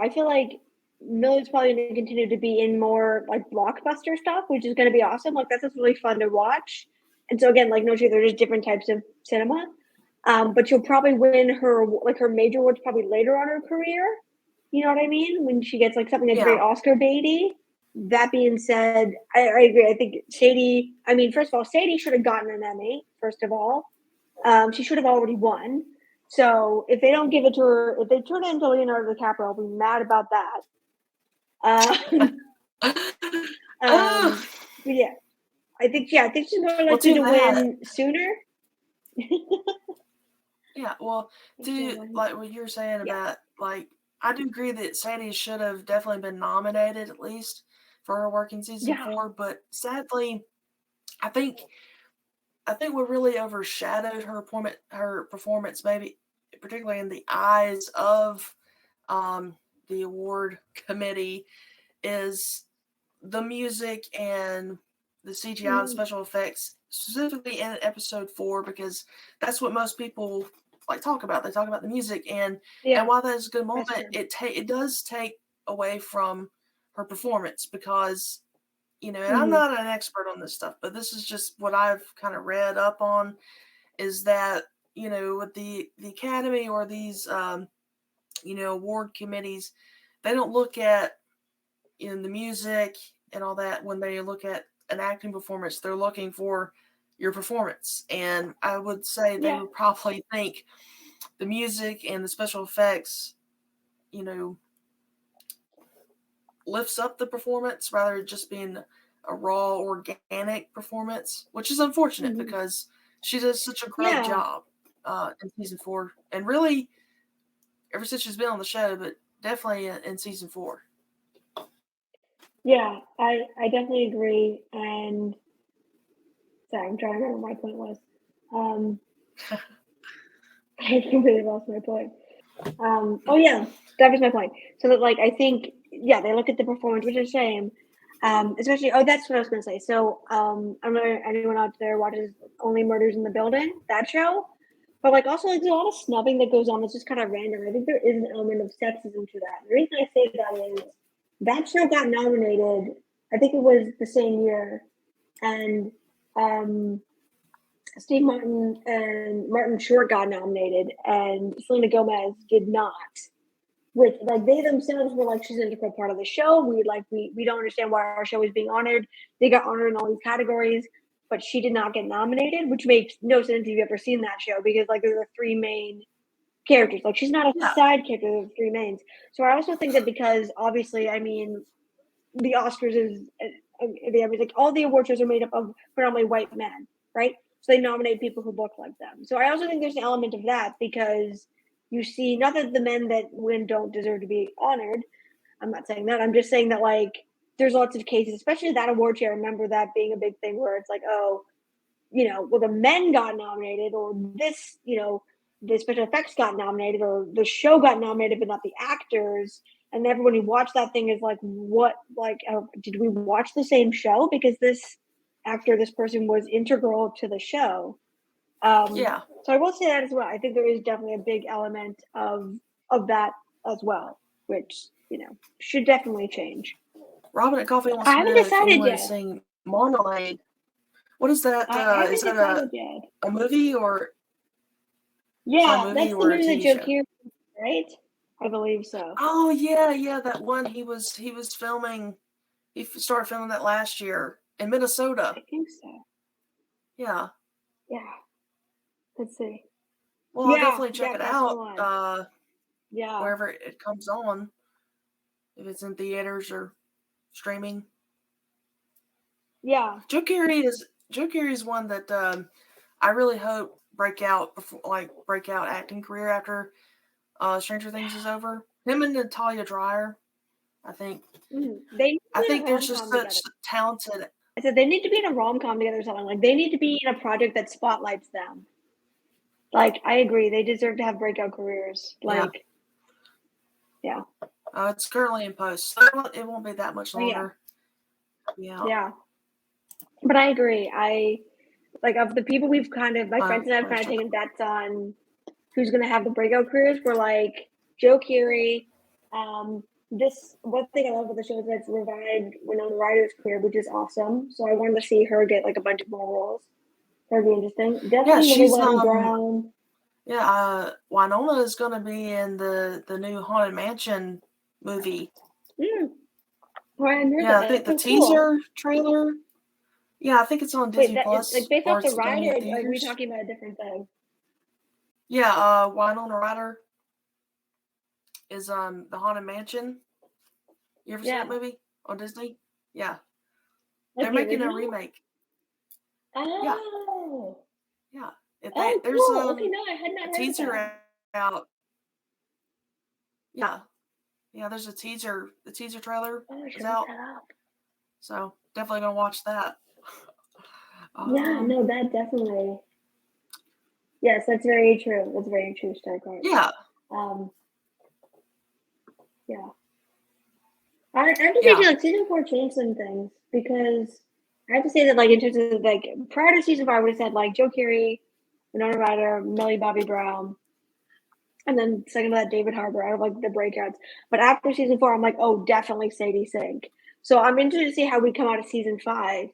I feel like Millie's probably going to continue to be in more like blockbuster stuff, which is going to be awesome. Like, that's just really fun to watch. And so again, like, no shade, there's different types of cinema. But she'll probably win her major awards probably later on her career. You know what I mean? When she gets like something that's very Oscar baity. That being said, I agree. I think Sadie. I mean, first of all, Sadie should have gotten an Emmy. First of all, she should have already won. So if they don't give it to her, if they turn it into Leonardo DiCaprio, I'll be mad about that. But yeah, I think she's more likely to win sooner. Yeah, well, like what you're saying about, like, I do agree that Sadie should have definitely been nominated at least for her work in season 4, but sadly, I think what really overshadowed her performance, maybe particularly in the eyes of the award committee, is the music and the CGI, the special effects, specifically in episode 4, because that's what most people like talk about. They talk about the music, and while that is a good moment, it does take away from her performance because, you know, and I'm not an expert on this stuff, but this is just what I've kind of read up on, is that, you know, with the Academy or these, you know, award committees, they don't look at, you know, the music and all that when they look at an acting performance. They're looking for your performance. And I would say they would probably think the music and the special effects, you know, lifts up the performance rather than just being a raw, organic performance, which is unfortunate because she does such a great job in season 4. And really, ever since she's been on the show, but definitely in season 4. Yeah, I definitely agree. And sorry, I'm trying to remember what my point was. I completely lost my point. Oh yeah, that was my point. So that, like, I think, they look at the performance, which is a shame. Especially, that's what I was going to say. So, I don't know if anyone out there watches Only Murders in the Building, that show. But, like, also, like, there's a lot of snubbing that goes on that's just kind of random. I think there is an element of sexism to that. The reason I say that is that show got nominated, I think it was the same year, and Steve Martin and Martin Short got nominated, and Selena Gomez did not. Which, like, they themselves were like, she's an integral part of the show. We don't understand why our show is being honored. They got honored in all these categories, but she did not get nominated, which makes no sense if you've ever seen that show, because, like, there's the 3 main characters. Like, she's not a side character, there's 3 mains. So I also think that because, obviously, I mean, the Oscars is, like, all the award shows are made up of predominantly white men, right? So they nominate people who look like them. So I also think there's an element of that, because you see, not that the men that win don't deserve to be honored. I'm not saying that. I'm just saying that, like, there's lots of cases, especially that award show. I remember that being a big thing where it's like, oh, you know, well, the men got nominated, or this, you know, the special effects got nominated, or the show got nominated, but not the actors. And everyone who watched that thing is like, what, like, did we watch the same show? Because this actor, this person was integral to the show. So I will say that as well. I think there is definitely a big element of that as well, which, you know, should definitely change. Robin at Coffee wants I to haven't know if decided anyone yet. is saying Marmalade. What is that? I haven't Is that decided yet. a movie or? Yeah, movie that's the or a movie that TV Joe show? Keery, right? I believe so. Oh yeah, that one he was filming. He started filming that last year in Minnesota. I think so. Yeah. Yeah. Let's see. Well, I'll definitely check it that's the one. out. Yeah. Wherever it comes on, if it's in theaters or streaming. Yeah. Joe Keery is one that I really hope break out acting career after Stranger Things is over. Him and Natalia Dreyer, I think. I think they're just such talented. I said they need to be in a rom-com together or something. Like, they need to be in a project that spotlights them. Like, I agree. They deserve to have breakout careers. Like, yeah. It's currently in post, so it won't be that much longer. Yeah. But I agree. Of the people we've my friends and I have kind of taken bets on who's going to have the breakout careers. We're like Joe Keery. One thing I love about the show is that it's revived Winona Ryder's career, which is awesome. So I wanted to see her get, like, a bunch of more roles. That'd be interesting. Definitely she's Brown. Yeah, Winona is going to be in the new Haunted Mansion movie. I think the teaser trailer. Yeah, I think it's on Disney Plus. Like, based off the Ryder, or are we talking about a different thing? Yeah, Winona Ryder is the Haunted Mansion. You ever seen that movie on Disney? Yeah. They're making a remake. Oh. Yeah. There's okay, no, I had not heard teaser of that. out. Yeah. Yeah, there's a teaser. The teaser trailer is out. So definitely gonna watch that. That definitely. Yes, that's very true. That's very true, Starcard. Yeah. Yeah. I have to say, like, season 4 changed some things, because I have to say that, like, in terms of, like, prior to season 5, I would have said, like, Joe Keery, Winona Ryder, Millie Bobby Brown, And then second to that, David Harbour out of like the breakouts. But after season 4, I'm like, oh, definitely Sadie Sink. So I'm interested to see how we come out of season 5.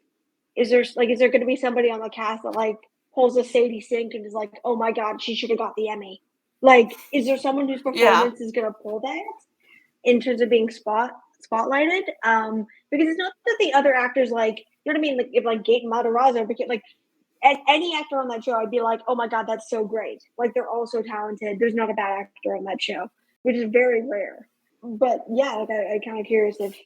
Is there going to be somebody on the cast that like pulls a Sadie Sink and is like, oh my god, she should have got the Emmy? Like, is there someone whose performance is going to pull that in terms of being spotlighted? Because it's not that the other actors, like, you know what I mean? Like, if like Gaten Matarazzo, because like any actor on that show, I'd be like, oh my god, that's so great. Like, they're all so talented. There's not a bad actor on that show, which is very rare. But yeah, like I'm kind of curious if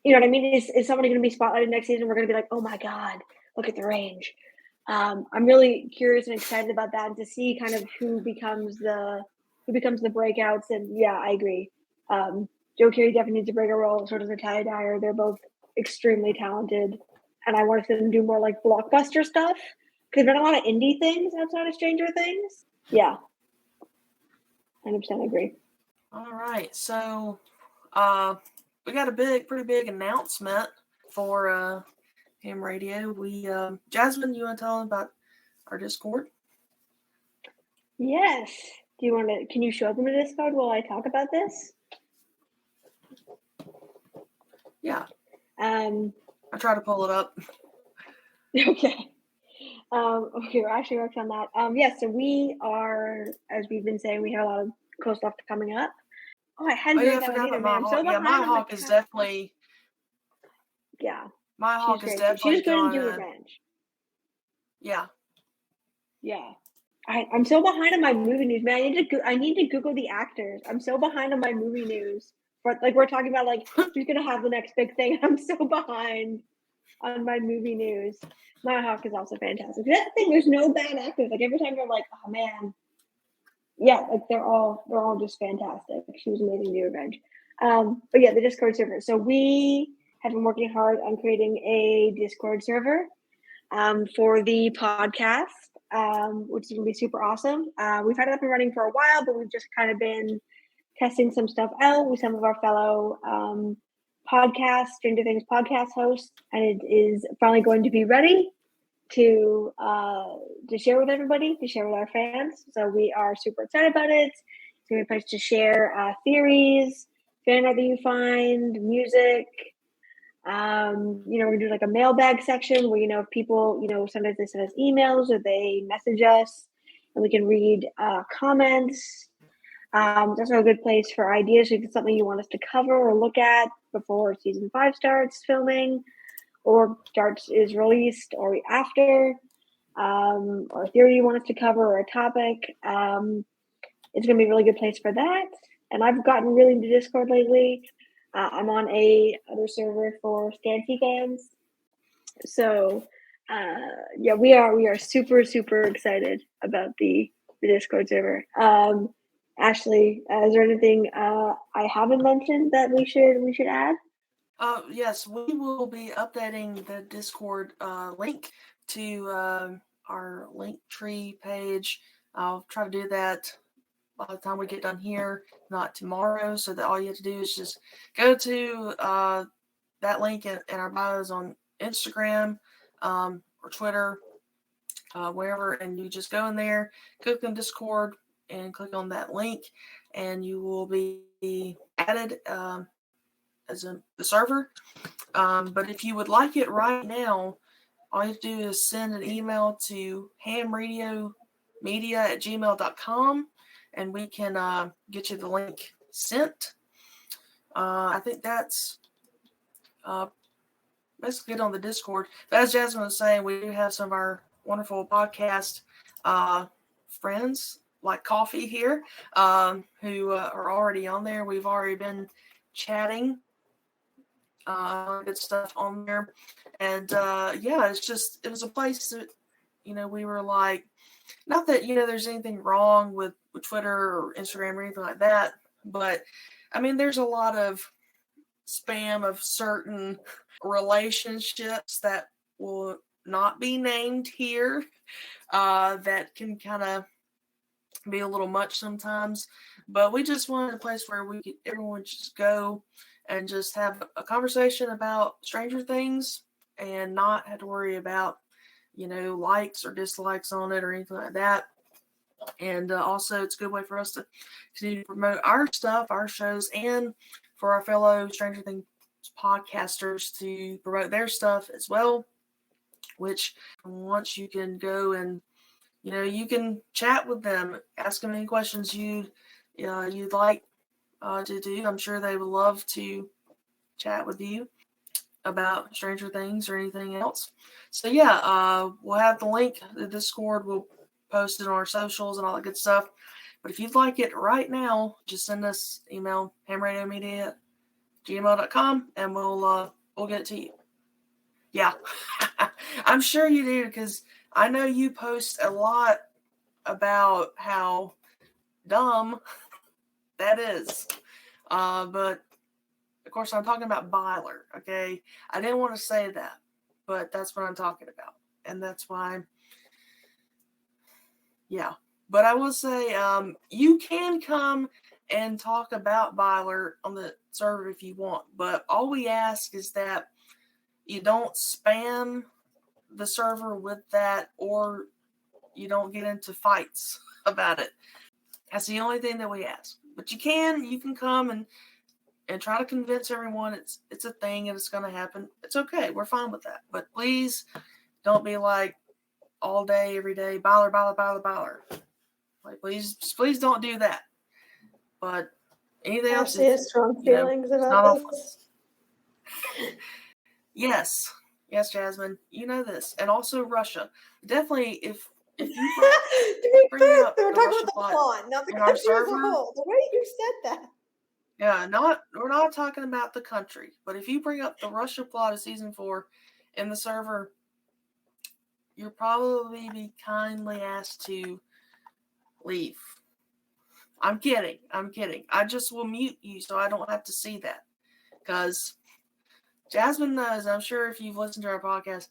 you know what I mean? Is somebody going to be spotlighted next season? We're going to be like, oh my god, look at the range. I'm really curious and excited about that, and to see kind of who becomes the breakouts. And yeah, I agree. Joe Keery definitely needs to break a role. So does Natalia Dyer. They're both extremely talented, and I want to see them do more like blockbuster stuff because there's been a lot of indie things outside of Stranger Things. Yeah, 100% agree. All right, so we got a pretty big announcement for Ham Radio. We Jasmin, you want to tell them about our Discord? Yes. Do you want to? Can you show them the Discord while I talk about this? Yeah. I try to pull it up. Okay. Okay, we're actually working on that. Yeah, so we are, as we've been saying, we have a lot of cool stuff coming up. Oh, I hadn't heard that one either, man. I'm so behind. My Hawk is definitely. Yeah. My Hawk is definitely. She's going to do Revenge. Yeah. Yeah. I'm so behind on my movie news, man. I need to Google the actors. I'm so behind on my movie news. But like we're talking about like who's gonna have the next big thing. I'm so behind on my movie news. My Hawk is also fantastic. That's the thing. There's no bad actors. Like every time you're like, oh man, yeah, like they're all just fantastic. She was amazing in Revenge. But yeah, the Discord server. So we have been working hard on creating a Discord server for the podcast, which is gonna be super awesome. We've had it up and running for a while, but we've just kind of been testing some stuff out with some of our fellow Stranger Things podcast hosts, and it is finally going to be ready to share with everybody, to share with our fans. So we are super excited about it. It's going to be a place to share theories, fan art that you find, music. We're gonna do like a mailbag section where, if people, sometimes they send us emails or they message us and we can read comments. That's a good place for ideas. If it's something you want us to cover or look at before season 5 starts filming or is released or after, or a theory you want us to cover or a topic, it's going to be a really good place for that. And I've gotten really into Discord lately. I'm on other server for Stancy fans. So, yeah, we are super, super excited about the Discord server. Ashley, is there anything I haven't mentioned that we should add? Yes, we will be updating the Discord link to our Linktree page. I'll try to do that by the time we get done here, not tomorrow, so that all you have to do is just go to that link in our bios on Instagram or Twitter, wherever, and you just go in there, click on Discord, and click on that link, and you will be added as the server. But if you would like it right now, all you have to do is send an email to hamradiomedia@gmail.com, and we can get you the link sent. I think that's good on the Discord. But as Jasmin was saying, we do have some of our wonderful podcast friends like Coffee here who are already on there. We've already been chatting good stuff on there, and yeah, it was a place that we were like, not that there's anything wrong with Twitter or Instagram or anything like that, but I mean there's a lot of spam of certain relationships that will not be named here that can kind of be a little much sometimes, but we just wanted a place where everyone just go and just have a conversation about Stranger Things and not have to worry about, likes or dislikes on it or anything like that. And also, it's a good way for us to continue to promote our stuff, our shows, and for our fellow Stranger Things podcasters to promote their stuff as well. Which once you can go and you can chat with them, ask them any questions you'd like to do. I'm sure they would love to chat with you about Stranger Things or anything else. So yeah, we'll have the link to the Discord. We'll post it on our socials and all that good stuff. But if you'd like it right now, just send us email hamradiomedia@gmail.com and we'll get it to you. Yeah, I'm sure you do, because I know you post a lot about how dumb that is. But of course, I'm talking about Byler, okay? I didn't want to say that, but that's what I'm talking about. And that's why, yeah. But I will say, you can come and talk about Byler on the server if you want. But all we ask is that you don't spam the server with that, or you don't get into fights about it. That's the only thing that we ask. But you can come and try to convince everyone it's a thing and it's going to happen. It's okay. We're fine with that. But please don't be like all day, every day, Byler, Byler, Byler, Byler. Like, please don't do that. But anything else? Ashley has strong feelings about this. Yes, Jasmine. You know this, and also Russia. Definitely, if you bring up we're the talking Russia about the plot plot, not the in our country as a server, whole. The way you said that. yeah, we're not talking about the country, but if you bring up the Russia plot of season 4 in the server, you'll probably be kindly asked to leave. I'm kidding. I just will mute you so I don't have to see that, because Jasmine knows. I'm sure if you've listened to our podcast,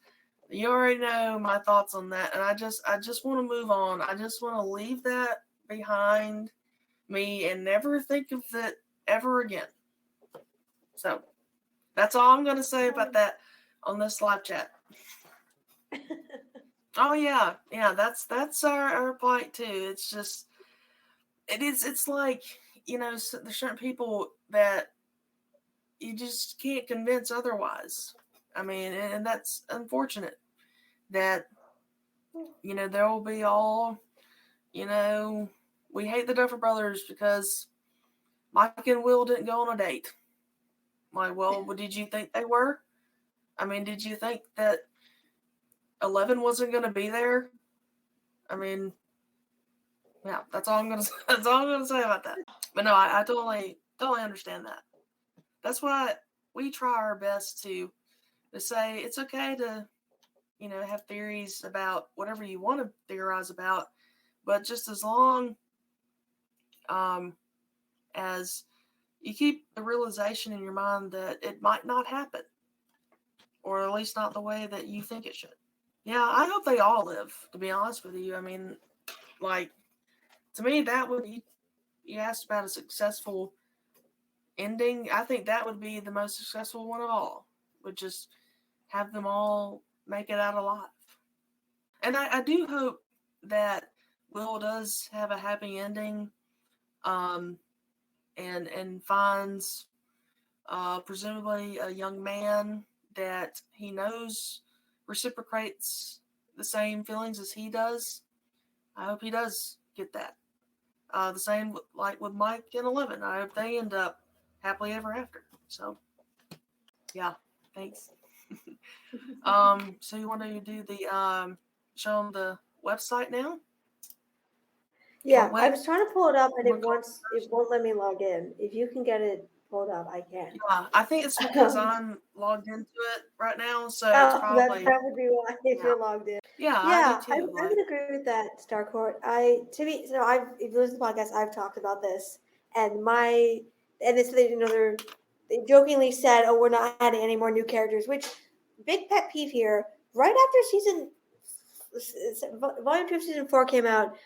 you already know my thoughts on that, and I just want to move on. I just want to leave that behind me and never think of it ever again. So that's all I'm going to say about that on this live chat. Oh yeah, that's our plight too. It's just it's like, there's certain people that you just can't convince otherwise. I mean, and that's unfortunate that there will be all, we hate the Duffer Brothers because Mike and Will didn't go on a date. Like, well, what did you think they were? I mean, did you think that 11 wasn't going to be there? I mean, yeah, that's all I'm gonna say about that. But no, I totally understand that. That's why we try our best to say it's okay to have theories about whatever you want to theorize about, but just as long as you keep the realization in your mind that it might not happen, or at least not the way that you think it should. Yeah, I hope they all live, to be honest with you. I mean, like, to me, that would be, you asked about a successful ending. I think that would be the most successful one of all, would just have them all make it out alive. And I do hope that Will does have a happy ending, and finds presumably a young man that he knows reciprocates the same feelings as he does. I hope he does get that. The same like with Mike and 11. I hope they end up happily ever after. So, yeah, thanks. So you want to do the show them the website now? Yeah, I was trying to pull it up and it won't let me log in. If you can get it pulled up, I can. Yeah, I think it's because I'm logged into it right now, so it's probably that would be why if you're logged in. Yeah, Yeah, I do too. I would agree with that, Starcourt. If you listen to the podcast, I've talked about this, and they jokingly said, "Oh, we're not adding any more new characters," which big pet peeve here. Right after volume 2 of season 4 came out,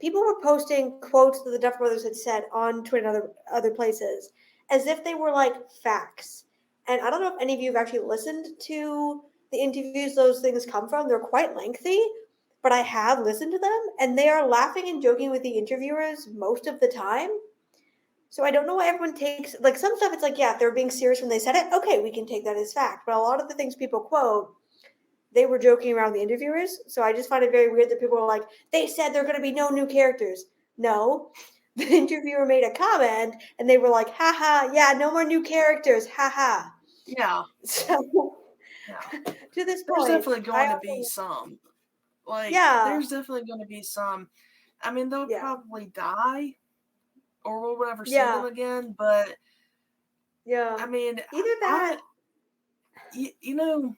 people were posting quotes that the Duffer Brothers had said on Twitter and other places as if they were like facts. And I don't know if any of you have actually listened to the interviews those things come from. They're quite lengthy. but I have listened to them, and they are laughing and joking with the interviewers most of the time. So I don't know why everyone takes, like, some stuff it's like, yeah, if they were being serious when they said it, okay, we can take that as fact. But a lot of the things people quote, they were joking around the interviewers. So I just find it very weird that people are like, they said there are going to be no new characters. No, the interviewer made a comment and they were like, haha, yeah, no more new characters, haha. Yeah. So Yeah. to this There's point, definitely going to be some. Like, yeah, there's definitely going to be some. I mean, they'll yeah, probably die, or we'll never see yeah, them again. But yeah. I mean, Either that, you know,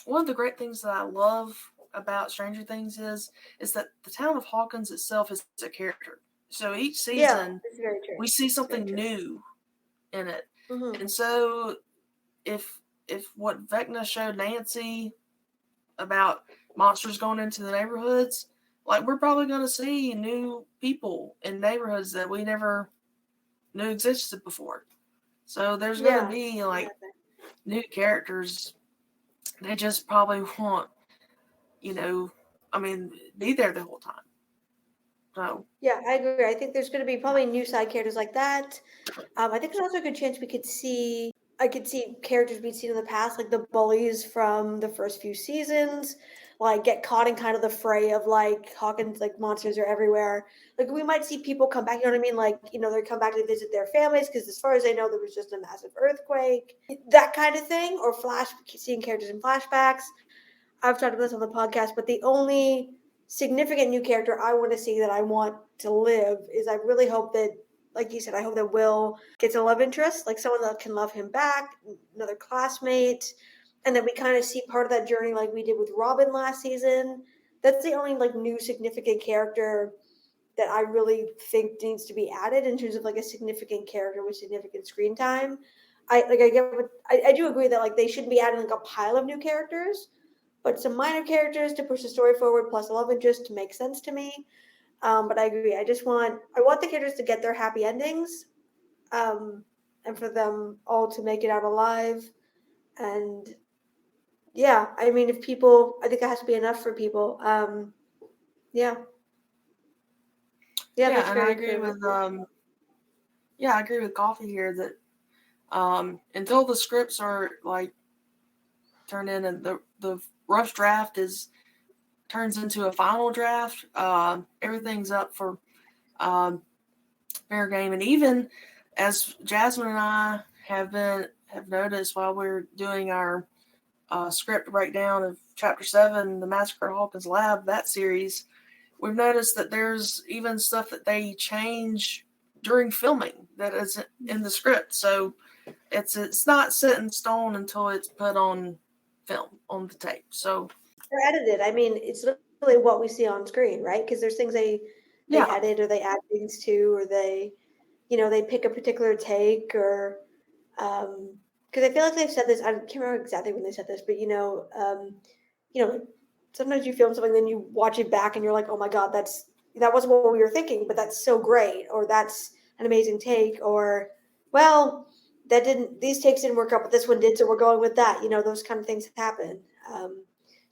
one of the great things that I love about Stranger Things is that the town of Hawkins itself is a character. So each yeah, season, it's very true. we see It's very something true. new in it. Mm-hmm. And so if what Vecna showed Nancy about monsters going into the neighborhoods, like, we're probably going to see new people in neighborhoods that we never knew existed before. So there's going to Yeah, be, like, exactly. new characters. They just probably won't, I mean, be there the whole time. So Yeah, I agree. I think there's going to be probably new side characters like that. I think there's also a good chance I could see characters we'd seen in the past, like the bullies from the first few seasons, like get caught in kind of the fray of like Hawkins, like monsters are everywhere. Like we might see people come back, you know what I mean? Like, they come back to visit their families because as far as I know, there was just a massive earthquake, that kind of thing, or seeing characters in flashbacks. I've talked about this on the podcast, but the only significant new character I want to see that I want to live is I really hope that, like you said, I hope that Will gets a love interest, like someone that can love him back, another classmate, and that we kind of see part of that journey like we did with Robin last season. That's the only like new significant character that I really think needs to be added in terms of like a significant character with significant screen time. I do agree that like they shouldn't be adding like a pile of new characters, but some minor characters to push the story forward plus a love interest to make sense to me. But I agree. I want the characters to get their happy endings, and for them all to make it out alive. And yeah, I mean, I think it has to be enough for people. Yeah, yeah, that's yeah, and I very agree true. with I agree with Coffee here that until the scripts are like turned in and the rough draft turns into a final draft, everything's up for fair game. And even as Jasmin and I have noticed while we're doing our script breakdown of Chapter 7, The Massacre at Hawkins Lab, that series, we've noticed that there's even stuff that they change during filming that is in the script. So it's not set in stone until it's put on film, on the tape. So They're edited. I mean, it's literally what we see on screen, right? Because there's things they yeah, edit or they add things to, or they pick a particular take, or because I feel like they've said this. I can't remember exactly when they said this, but sometimes you film something, then you watch it back, and you're like, oh my god, that wasn't what we were thinking, but that's so great, or that's an amazing take, or well, these takes didn't work out, but this one did, so we're going with that. Those kind of things happen. So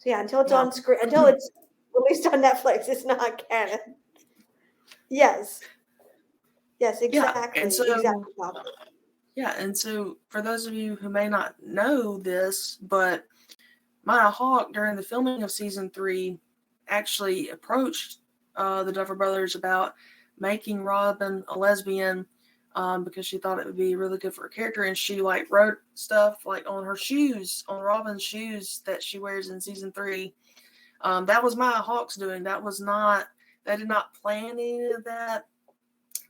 yeah, until it's yeah, on screen, until it's released on Netflix, it's not canon. Yes. Yes, yeah. And exactly. so Exactly, Bob. yeah, and so for those of you who may not know this, but Maya Hawke during the filming of season 3 actually approached the Duffer Brothers about making Robin a lesbian because she thought it would be really good for her character, and she like wrote stuff like on her shoes, on Robin's shoes that she wears in season 3. That was Maya Hawke's doing. They did not plan any of that.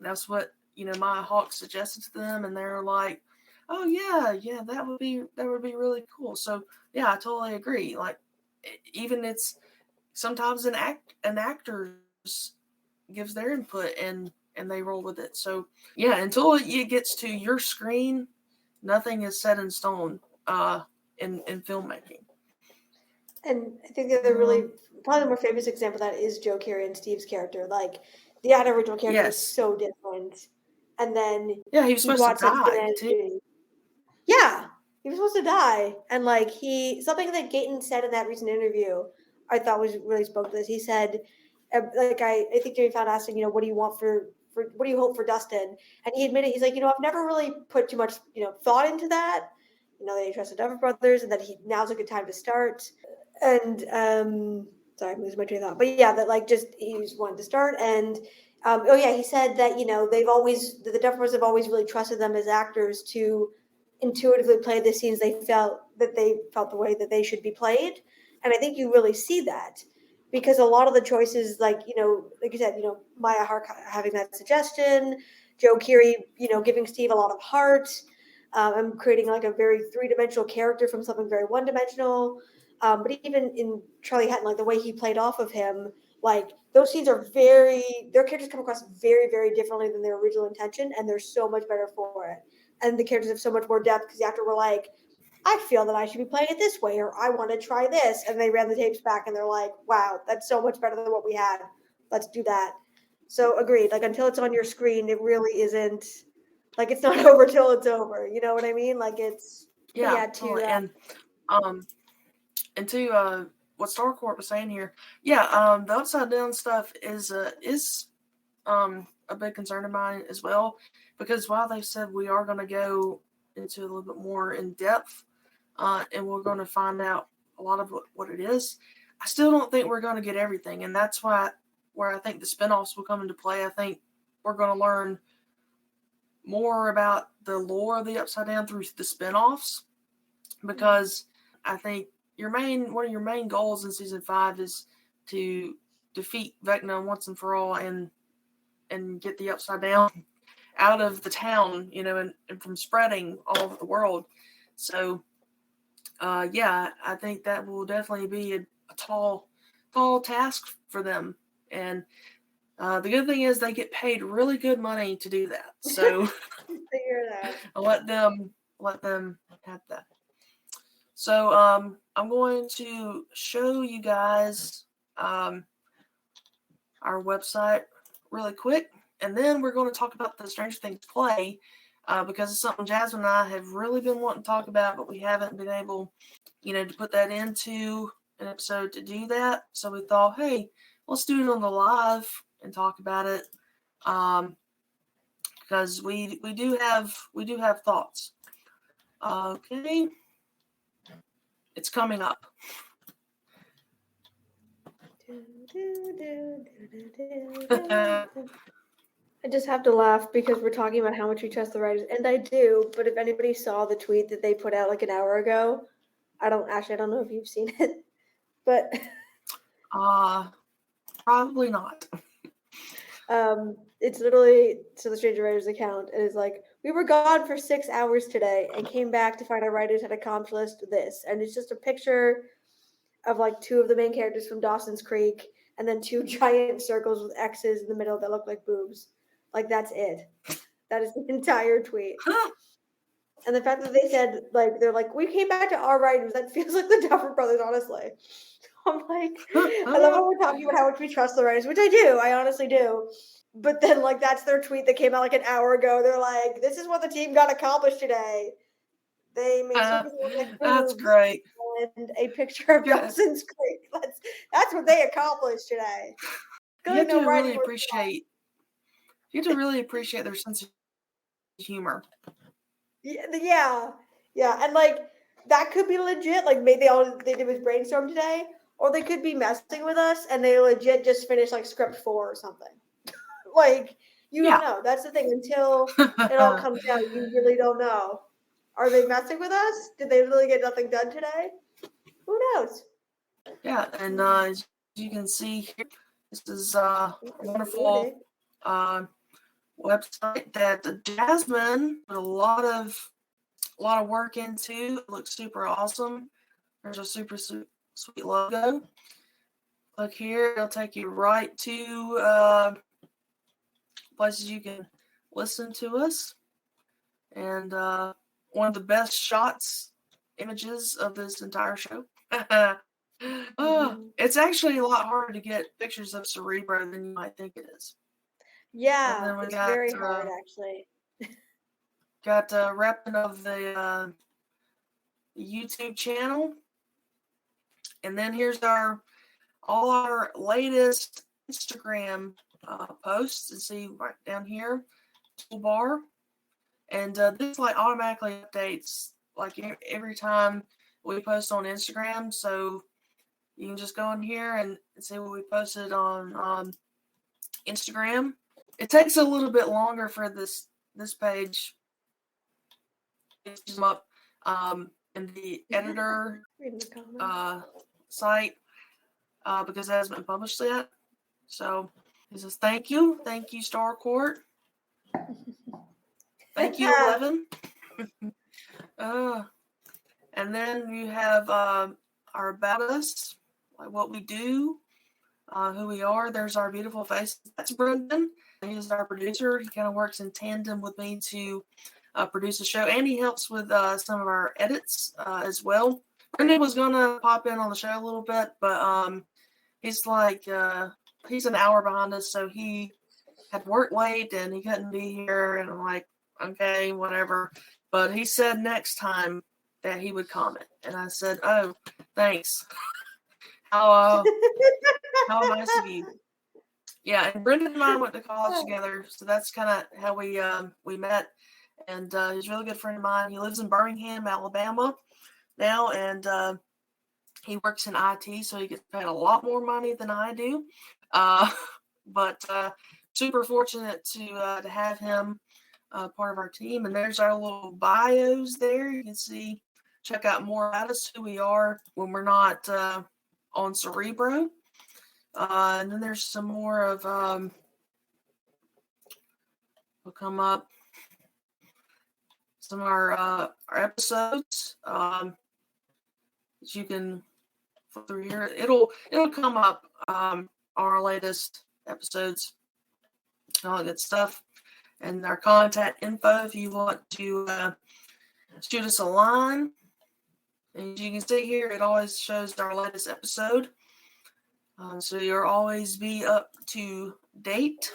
That's what Maya Hawke suggested to them, and they're like, "Oh yeah, that would be really cool." So yeah, I totally agree. Like, even it's sometimes an actor gives their input and they roll with it. So yeah, until it gets to your screen, nothing is set in stone in filmmaking. And I think the other probably the more famous example of that is Joe Carey and Steve's character. Like the original character was Yes. so different, and then Yeah, he was he supposed to brought such die too. humanity. Yeah, he was supposed to die, and like something that Gayton said in that recent interview I thought was really spoke to this. He said, like I think Jamie Fallon asked him, what do you want for what do you hope for Dustin? And he admitted, he's like, I've never really put too much, thought into that. That he trusted Duffer Brothers and that now's a good time to start. And sorry, I'm losing my train of thought. But yeah, that like just he just wanted to start. And he said that the Duffer Brothers have always really trusted them as actors to intuitively play the scenes they felt the way that they should be played. And I think you really see that because a lot of the choices, like like you said, Maya Hart having that suggestion, Joe Keery, giving Steve a lot of heart, and creating like a very three-dimensional character from something very one-dimensional. But even in Charlie Hatton, like the way he played off of him, like those scenes are their characters come across very, very differently than their original intention, and they're so much better for it. And the characters have so much more depth because the actor were like, I feel that I should be playing it this way, or I want to try this. And they ran the tapes back and they're like, wow, that's so much better than what we had. Let's do that. So agreed. Like until it's on your screen, it really isn't like it's not over till it's over. You know what I mean? Like it's totally. And to what Starcourt was saying here, the upside down stuff is a big concern of mine as well, because while they said we are going to go into a little bit more in depth, and we're going to find out a lot of what it is, I still don't think we're going to get everything, and that's where I think the spinoffs will come into play. I think we're going to learn more about the lore of the Upside Down through the spinoffs, because I think one of your main goals in season 5 is to defeat Vecna once and for all and get the Upside Down out of the town, and from spreading all over the world. So, I think that will definitely be a tall task for them. And the good thing is they get paid really good money to do that. So figure it out. I'll let them have that. So I'm going to show you guys our website really quick, and then we're going to talk about the Stranger Things play, because it's something Jasmin and I have really been wanting to talk about, but we haven't been able, to put that into an episode to do that. So we thought, hey, let's do it on the live and talk about it, because we do have thoughts. Okay. It's coming up. I just have to laugh because we're talking about how much we trust the writers, and I do. But if anybody saw the tweet that they put out like an hour ago, I don't know if you've seen it, but probably not. It's literally the Stranger Writers account, and it's like, we were gone for 6 hours today and came back to find our writers had accomplished this, and it's just a picture of like 2 of the main characters from Dawson's Creek, and then 2 giant circles with X's in the middle that look like boobs. Like that's it. That is the entire tweet. And the fact that they said they're like, we came back to our writers, that feels like the Duffer Brothers, honestly. I'm like, I love how we're talking about how much we trust the writers, which I do. I honestly do. But then, that's their tweet that came out like an hour ago. They're like, this is what the team got accomplished today. They made that's great. And a picture of Dawson's Creek. That's what they accomplished today. You have to really appreciate their sense of humor. Yeah. And that could be legit. Like maybe all they did was brainstorm today, or they could be messing with us and they legit just finished script 4 or something. You don't know. That's the thing. Until it all comes out, you really don't know. Are they messing with us? Did they really get nothing done today? Who knows? Yeah, and as you can see here, this is a wonderful website that Jasmin put a lot of work into. It looks super awesome. There's a super sweet logo. Look here, it'll take you right to places you can listen to us, and one of the best images of this entire show. It's actually a lot harder to get pictures of Cerebro than you might think it is. Yeah, it's very hard, actually. Got repping of the YouTube channel, and then here's our all our latest Instagram posts, and see right down here, toolbar. And this like automatically updates like every time we post on Instagram. So you can just go in here and see what we posted on Instagram. It takes a little bit longer for this page to come up in the editor site because it hasn't been published yet. So it says thank you, Star Court. Thank you, 11. And then you have our about us, like what we do, who we are. There's our beautiful faces. That's Brendan. He's our producer. He kind of works in tandem with me to produce the show, and he helps with some of our edits as well. Brendan was gonna pop in on the show a little bit, but he's like he's an hour behind us, so he had work late and he couldn't be here. And I'm like, okay, whatever. But he said next time that he would comment, and I said, oh, thanks. How nice of you. Yeah, and Brendan and I went to college together, so that's kind of how we met. And he's a really good friend of mine. He lives in Birmingham, Alabama now, and he works in IT, so he gets paid a lot more money than I do. But super fortunate to have him part of our team. And there's our little bios there. You can see, check out more about us, who we are when we're not on Cerebro. And then there's some more of will come up. Some of our episodes that you can flip through here. It'll come up our latest episodes, all that good stuff, and our contact info if you want to shoot us a line. And as you can see here, it always shows our latest episode, so you'll always be up to date.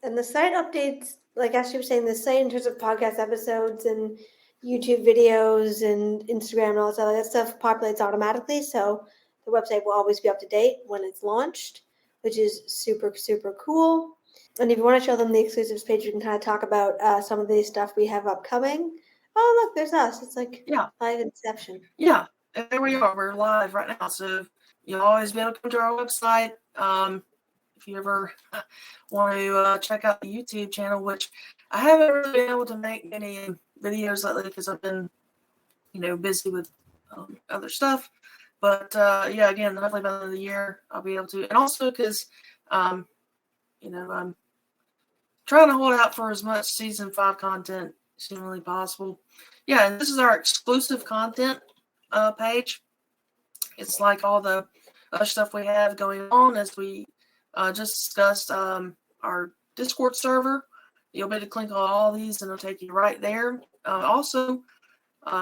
And the site updates, like Ashley was saying, the site in terms of podcast episodes and YouTube videos and Instagram and all that stuff populates automatically. So the website will always be up to date when it's launched, which is super, super cool. And if you want to show them the exclusives page, you can kind of talk about some of the stuff we have upcoming. Oh, look, there's us. It's like live Inception. Yeah, and there we are. We're live right now. So you'll always be able to come to our website. If you ever want to check out the YouTube channel, which I haven't really been able to make many videos lately because I've been, busy with other stuff. But yeah, again, hopefully by the end of the year I'll be able to, and also because, I'm trying to hold out for as much season 5 content as humanly possible. Yeah, and this is our exclusive content page. It's like all the other stuff we have going on, as we just discussed our Discord server. You'll be able to click on all these and it'll take you right there. Also,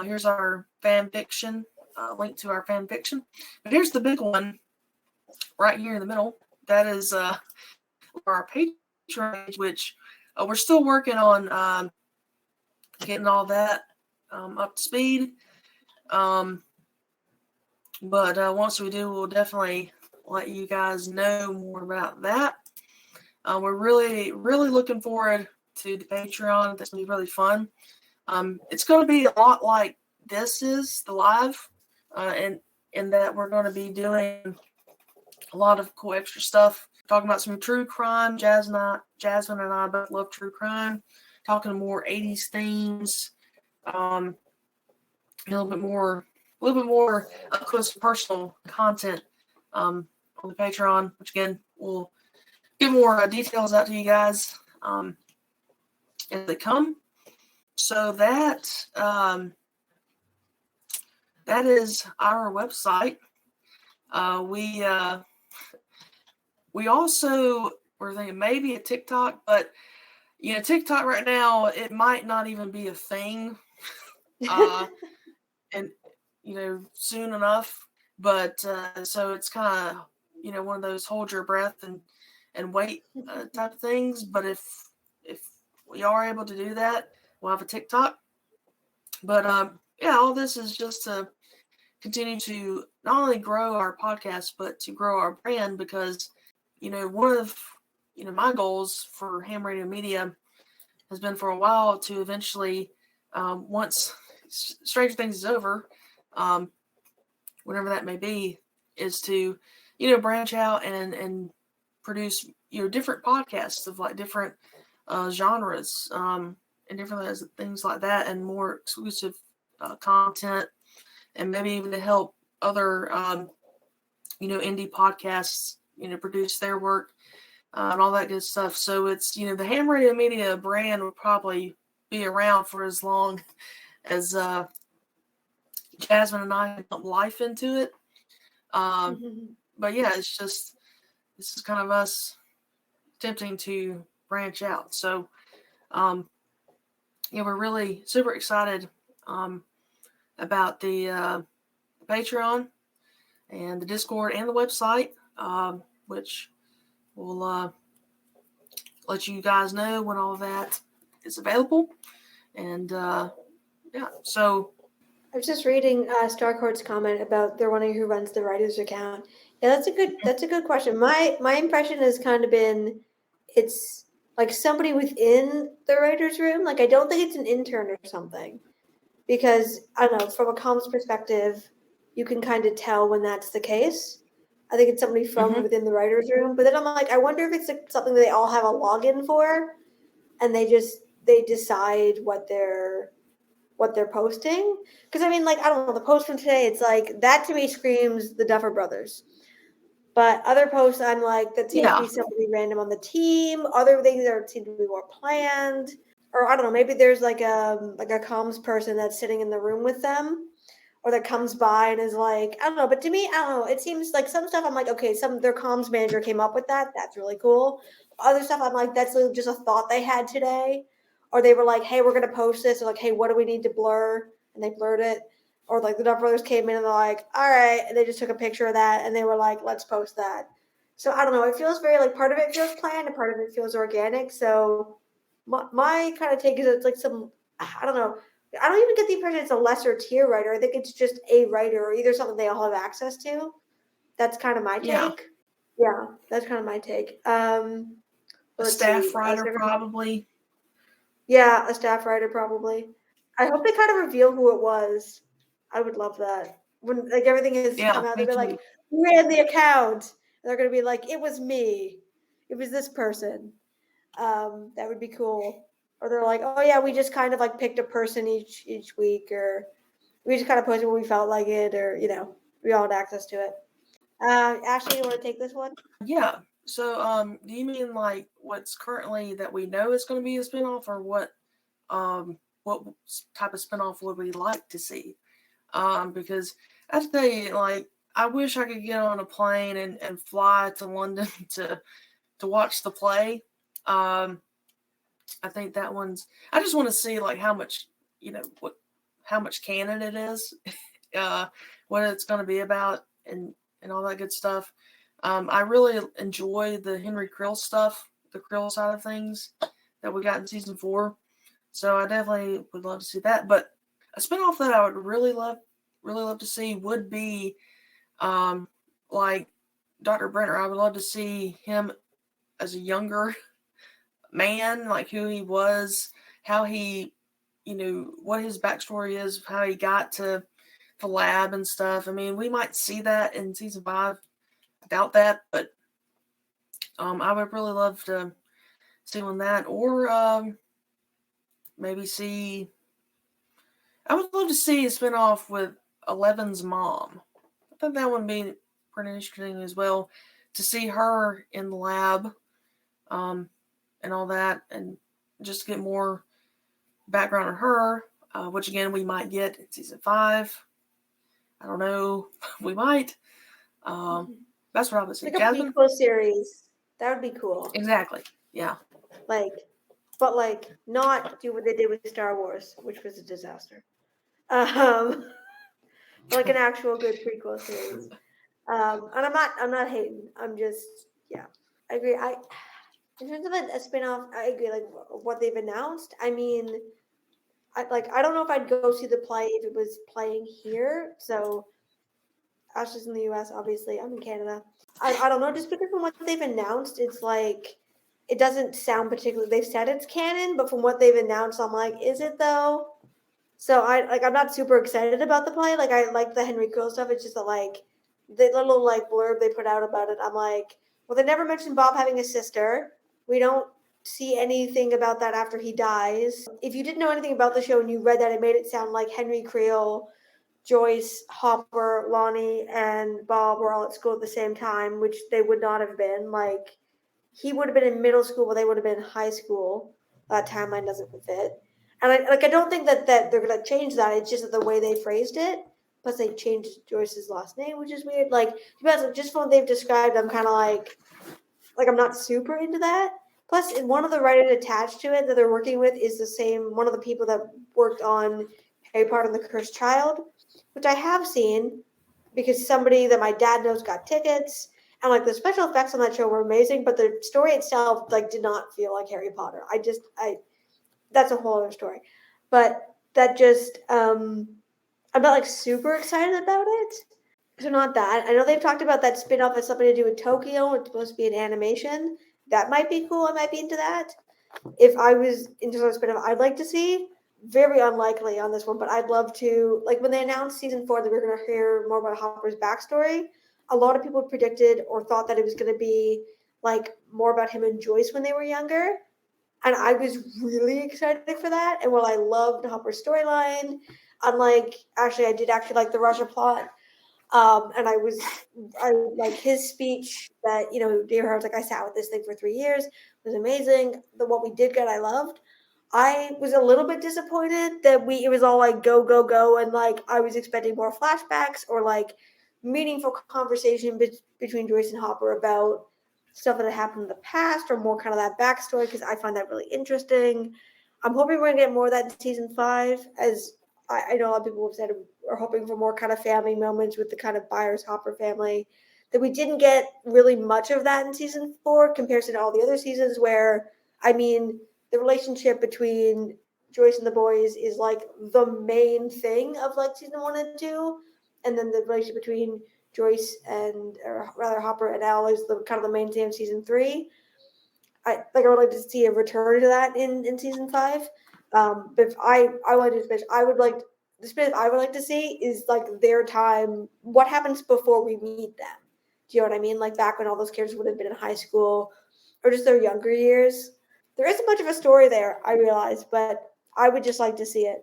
here's our fan fiction, link to our fan fiction. But here's the big one right here in the middle. That is our Patreon page, which we're still working on getting all that up to speed. But once we do, we'll definitely let you guys know more about that. We're really, really looking forward to the Patreon. That's going to be really fun. It's going to be a lot like this is, the live, and in that we're going to be doing a lot of cool extra stuff, talking about some true crime. Jasmin and I both love true crime, talking more 80s themes, a little bit more up close and personal content on the Patreon, which again, we'll get more details out to you guys as they come. So that is our website. We also were thinking maybe a TikTok, but TikTok right now, it might not even be a thing, and soon enough. But so it's kind of one of those hold your breath and wait type of things. But if we are able to do that, we'll have a TikTok. But yeah, all this is just to continue to not only grow our podcast, but to grow our brand because, one of, my goals for Ham Radio Media has been for a while to eventually, once Stranger Things is over, whatever that may be, is to, branch out and produce, different podcasts of like different genres and different things like that, and more exclusive content, and maybe even to help other, indie podcasts, produce their work and all that good stuff. So it's, the Ham Radio Media brand will probably be around for as long as Jasmin and I put life into it. But yeah, it's just, this is kind of us attempting to branch out. So, we're really super excited about the Patreon and the Discord and the website, which will let you guys know when all that is available. And so I was just reading Starcourt's comment about they're wondering who runs the writer's account. Yeah, that's a good question. My impression has kind of been it's like somebody within the writer's room. Like I don't think it's an intern or something. Because I don't know, from a comms perspective, you can kind of tell when that's the case. I think it's somebody from within the writer's room. But then I'm like, I wonder if it's something that they all have a login for and they decide what they're posting. Because I mean, like, I don't know, the post from today, it's like that to me screams the Duffer Brothers. But other posts, I'm like, that seems to be somebody random on the team. Other things that seem to be more planned. Or I don't know, maybe there's like a comms person that's sitting in the room with them, or that comes by and is like, I don't know. But to me, I don't know. It seems like some stuff I'm like, okay, their comms manager came up with that. That's really cool. Other stuff I'm like, that's just a thought they had today, or they were like, hey, we're gonna post this, or like, hey, what do we need to blur? And they blurred it. Or like the Duff Brothers came in and they're like, all right, and they just took a picture of that and they were like, let's post that. So I don't know. It feels very like part of it feels planned and part of it feels organic. So my kind of take is it's like some, I don't know. I don't even get the impression it's a lesser tier writer. I think it's just a writer or either something they all have access to. That's kind of my take. Yeah, that's kind of my take. A staff writer probably. Yeah, a staff writer probably. I hope they kind of reveal who it was. I would love that. When like everything is come out, they'll be like, "Who ran the account?" And they're gonna be like, "It was me. It was this person." That would be cool. Or they're like, "Oh yeah, we just kind of like picked a person each week, or we just kind of posted when we felt like it, or we all had access to it." Ashley, you want to take this one? Yeah. So, do you mean like what's currently that we know is going to be a spinoff, or what type of spinoff would we like to see? Because I have to tell you, like, I wish I could get on a plane and fly to London to watch the play. I think that one's. I just want to see like how much how much canon it is, what it's going to be about, and all that good stuff. I really enjoy the Henry Krill stuff, the Krill side of things that we got in season 4. So I definitely would love to see that. But a spinoff that I would really love to see would be like Dr. Brenner. I would love to see him as a younger man, like who he was, how he, what his backstory is, how he got to the lab and stuff. I mean, we might see that in season 5. I doubt that, but I would really love to see on that, or maybe see. I would love to see a spinoff with Eleven's mom. I think that would be pretty interesting as well, to see her in the lab, and all that, and just get more background on her, which again we might get in season 5. I don't know, we might. That's what I would say. Like a prequel series. That would be cool. Exactly. Yeah. But not do what they did with Star Wars, which was a disaster. Like an actual good prequel series. And I'm not hating. I'm just I agree. In terms of a spin-off, I agree. Like what they've announced. I mean, I don't know if I'd go see the play if it was playing here. So Ashley's in the US, obviously. I'm in Canada. I don't know, just because from what they've announced, it's like it doesn't sound particularly. They've said it's canon, but from what they've announced, I'm like, is it though? So I'm not super excited about the play. Like I like the Henry Creel stuff. It's just that like the little like blurb they put out about it. I'm like, well, they never mentioned Bob having a sister. We don't see anything about that after he dies. If you didn't know anything about the show and you read that, it made it sound like Henry Creel, Joyce, Hopper, Lonnie, and Bob were all at school at the same time, which they would not have been. Like he would have been in middle school, but they would have been in high school. That timeline doesn't fit. And I don't think that they're gonna change that. It's just that the way they phrased it. Plus, they changed Joyce's last name, which is weird. Like, just from what they've described, I'm kind of like I'm not super into that. Plus, one of the writers attached to it that they're working with is the same one of the people that worked on Harry Potter and the Cursed Child, which I have seen because somebody that my dad knows got tickets. And like the special effects on that show were amazing, but the story itself like did not feel like Harry Potter. That's a whole other story. But that just I'm not like super excited about it. So not that. I know they've talked about that spin-off as something to do with Tokyo. It's supposed to be an animation. That might be cool. I might be into that. If I was into some spin-off I'd like to see. Very unlikely on this one, but I'd love to. Like when they announced season 4 that we were going to hear more about Hopper's backstory, a lot of people predicted or thought that it was going to be like more about him and Joyce when they were younger. And I was really excited for that. And while I loved Hopper's storyline, unlike actually, I did actually like the Russia plot. And I like his speech that, dear her, I was like, I sat with this thing for 3 years. It was amazing. What we did get, I loved. I was a little bit disappointed that it was all like go, go, go. And like, I was expecting more flashbacks or like meaningful conversation between Joyce and Hopper about stuff that had happened in the past or more kind of that backstory, because I find that really interesting. I'm hoping we're going to get more of that in season 5, as I know a lot of people have said are hoping for more kind of family moments with the kind of Byers Hopper family, that we didn't get really much of that in season 4 compared to all the other seasons where, the relationship between Joyce and the boys is like the main thing of like season 1 and 2. And then the relationship between Joyce and, or rather Hopper and Elle is the kind of the main theme of season 3. I would like to see a return to that in season 5. But if I wanted to finish, the spin I would like to see is like their time. What happens before we meet them? Do you know what I mean? Like back when all those characters would have been in high school, or just their younger years. There isn't much of a story there, I realize, but I would just like to see it.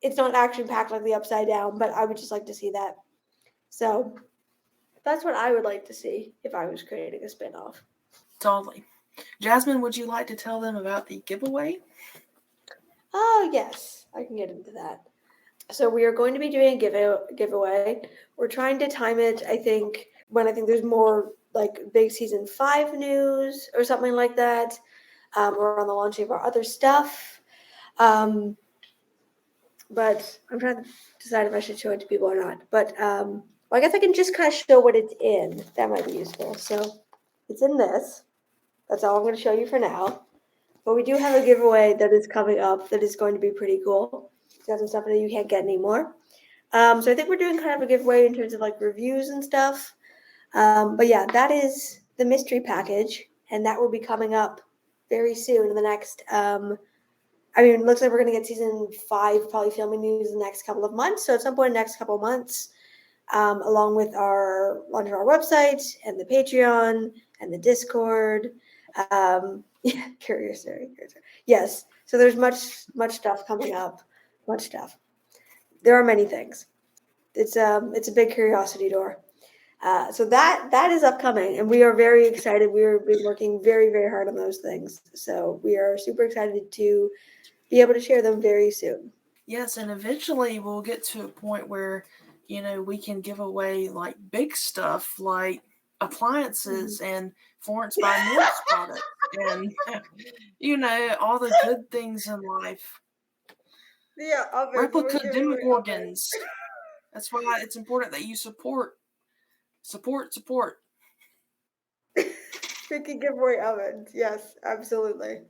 It's not action packed like the Upside Down, but I would just like to see that. So that's what I would like to see if I was creating a spinoff. Totally. Jasmine, would you like to tell them about the giveaway? Oh, yes. I can get into that. So we are going to be doing a giveaway. We're trying to time it, I think, when I think there's more like big season 5 news or something like that. Or on the launching of our other stuff. But I'm trying to decide if I should show it to people or not. But I guess I can just kind of show what it's in. That might be useful. So it's in this. That's all I'm going to show you for now. But we do have a giveaway that is coming up that is going to be pretty cool. It's got some stuff that you can't get anymore. So I think we're doing kind of a giveaway in terms of like reviews and stuff. But yeah, that is the mystery package. And that will be coming up very soon in the next, it looks like we're going to get season 5 probably filming news in the next couple of months. So at some point in the next couple of months, along with our launch of our website and the Patreon and the Discord. Curious. Yes. So there's much stuff coming up. Much stuff. There are many things. It's a big curiosity door. So that is upcoming, and we are very excited. We've been working very, very hard on those things. So we are super excited to be able to share them very soon. Yes, and eventually we'll get to a point where, we can give away like big stuff like appliances and Florence by Mills products and, all the good things in life. Yeah, replica Demogorgons. That's why it's important that you support. We can give away ovens. Yes, absolutely.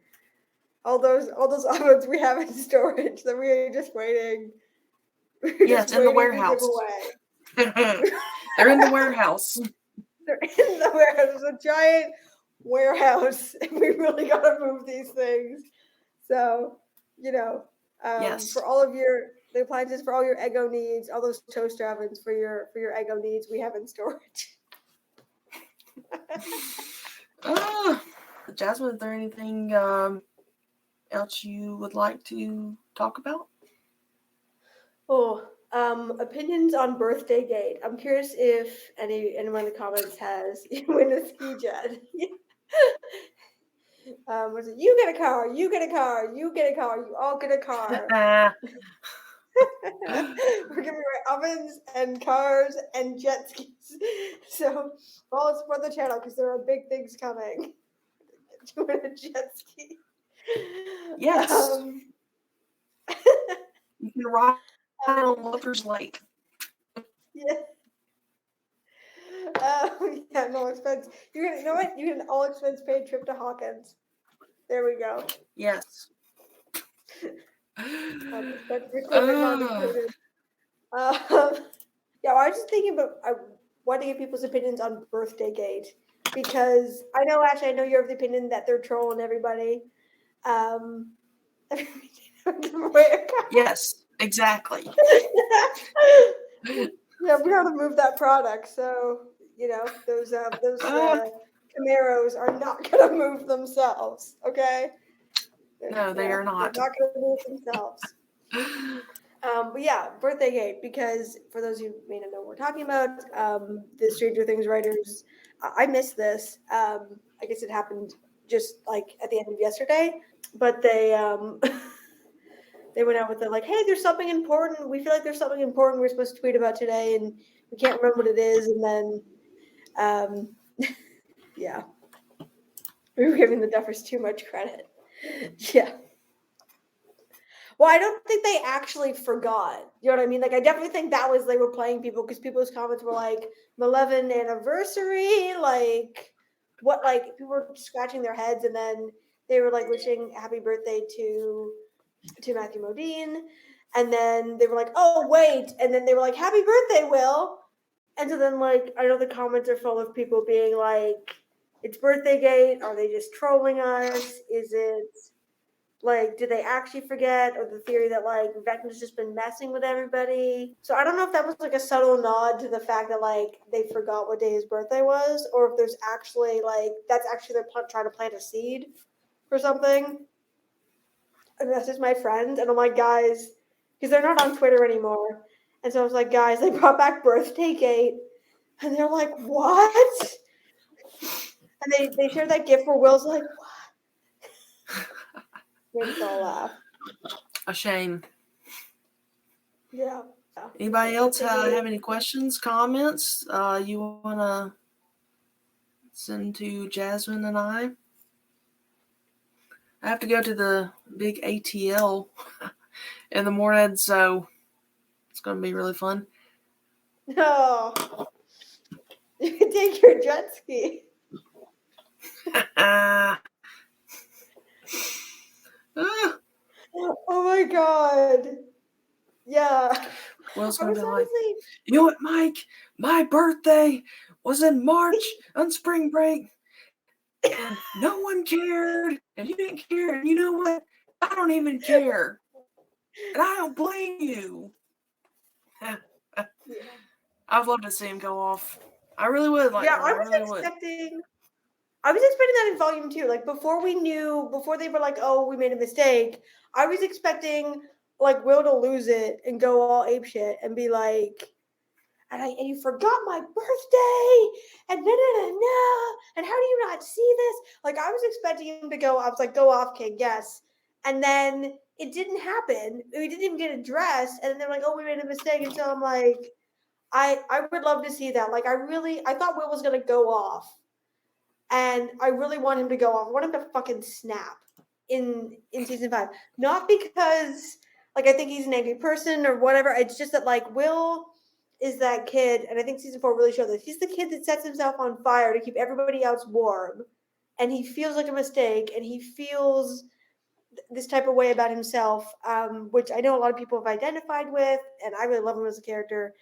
All those ovens we have in storage that we are just waiting. Yes, in the warehouse. They're in the warehouse. They're in the warehouse. There's a giant warehouse, and we really got to move these things. So, Yes. for all of the appliances for all your Eggo needs, all those toaster ovens for your Eggo needs, we have in storage. Jasmine, is there anything else you would like to talk about? Oh, opinions on Birthday Gate. I'm curious if anyone in the comments has win a ski jet. Was it you get a car, you get a car, you get a car, you all get a car. We're giving away ovens and cars and jet skis. So all support the channel because there are big things coming. You win a jet ski. Yes. You can ride on Lover's Lake. Yeah. Yeah, no expense. You know what? You get an all expense paid trip to Hawkins. There we go. Yes. Expensive equipment not included. Yeah, well, I was just thinking about I want to get people's opinions on Birthday Gate because I know you're of the opinion that they're trolling everybody. Yes, exactly. Yeah, we got to move that product. So those Camaros are not going to move themselves. Okay. No, they are not. They're not going to move themselves. But yeah, Birthday Gate, because for those who may not know what we're talking about, the Stranger Things writers, I missed this. I guess it happened just like at the end of yesterday, but they they went out with it like, hey, there's something important. We feel like there's something important we're supposed to tweet about today, and we can't remember what it is. And then, yeah, we were giving the Duffers too much credit. Yeah. Well, I don't think they actually forgot. You know what I mean? Like, I definitely think that was they were playing people because people's comments were like, "11 anniversary," like, what? Like, people were scratching their heads, and then they were like wishing happy birthday to Matthew Modine, and then they were like, "Oh wait," and then they were like, "Happy birthday, Will," and so then like I know the comments are full of people being like, "It's Birthday Gate. Are they just trolling us? Is it?" Like, did they actually forget? Or the theory that, like, Vecna's just been messing with everybody? So I don't know if that was, like, a subtle nod to the fact that, like, they forgot what day his birthday was, or if there's actually, like, that's actually they're trying to plant a seed or something. And that's just my friend. And I'm like, guys, because they're not on Twitter anymore. And so I was like, guys, they brought back Birthday Gate. And they're like, what? And they shared that GIF where Will's like, what? Made us all laugh. A shame. Yeah. Anybody else have any questions, comments you want to send to Jasmine and I? I have to go to the big ATL in the morning, so it's going to be really fun. No. You can take your jet ski. Oh my god. Yeah. Will's going to be like, you know what, Mike? My birthday was in March on spring break, and no one cared, and you didn't care, and you know what? I don't even care, and I don't blame you. I'd love to see him go off. I really would. I was expecting that in volume 2. Like before they were like, oh, we made a mistake. I was expecting like Will to lose it and go all apeshit and be like, and you forgot my birthday and and how do you not see this? Like I was expecting him to go. I was like, go off, kid, yes. And then it didn't happen. We didn't even get addressed. And then they're like, oh, we made a mistake. And so I'm like, I would love to see that. Like I thought Will was gonna go off. And I really want him to go off. I want him to fucking snap in season 5. Not because like I think he's an angry person or whatever. It's just that like Will is that kid, and I think season 4 really showed this. He's the kid that sets himself on fire to keep everybody else warm. And he feels like a mistake, and he feels this type of way about himself, which I know a lot of people have identified with, and I really love him as a character.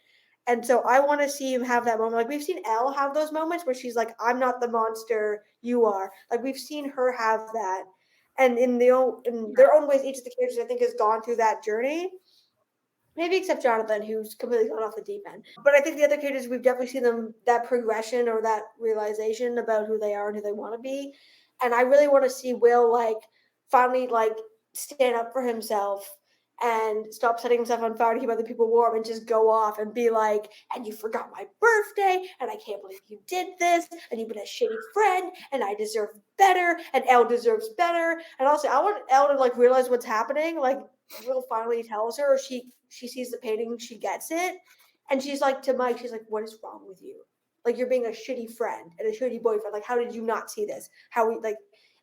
And so I want to see him have that moment. Like we've seen Elle have those moments where she's like, I'm not the monster, you are. Like we've seen her have that. And in their own ways, each of the characters I think has gone through that journey. Maybe except Jonathan, who's completely gone off the deep end. But I think the other characters, we've definitely seen them, that progression or that realization about who they are and who they want to be. And I really want to see Will, like, finally, like, stand up for himself and stop setting himself on fire to keep other people warm and just go off and be like, and you forgot my birthday, and I can't believe you did this, and you've been a shitty friend, and I deserve better, and Elle deserves better. And also, I want Elle to, like, realize what's happening, like, Will finally tells her, she sees the painting, she gets it, and she's like to Mike, she's like, what is wrong with you? Like you're being a shitty friend and a shitty boyfriend. Like, how did you not see this? How we like,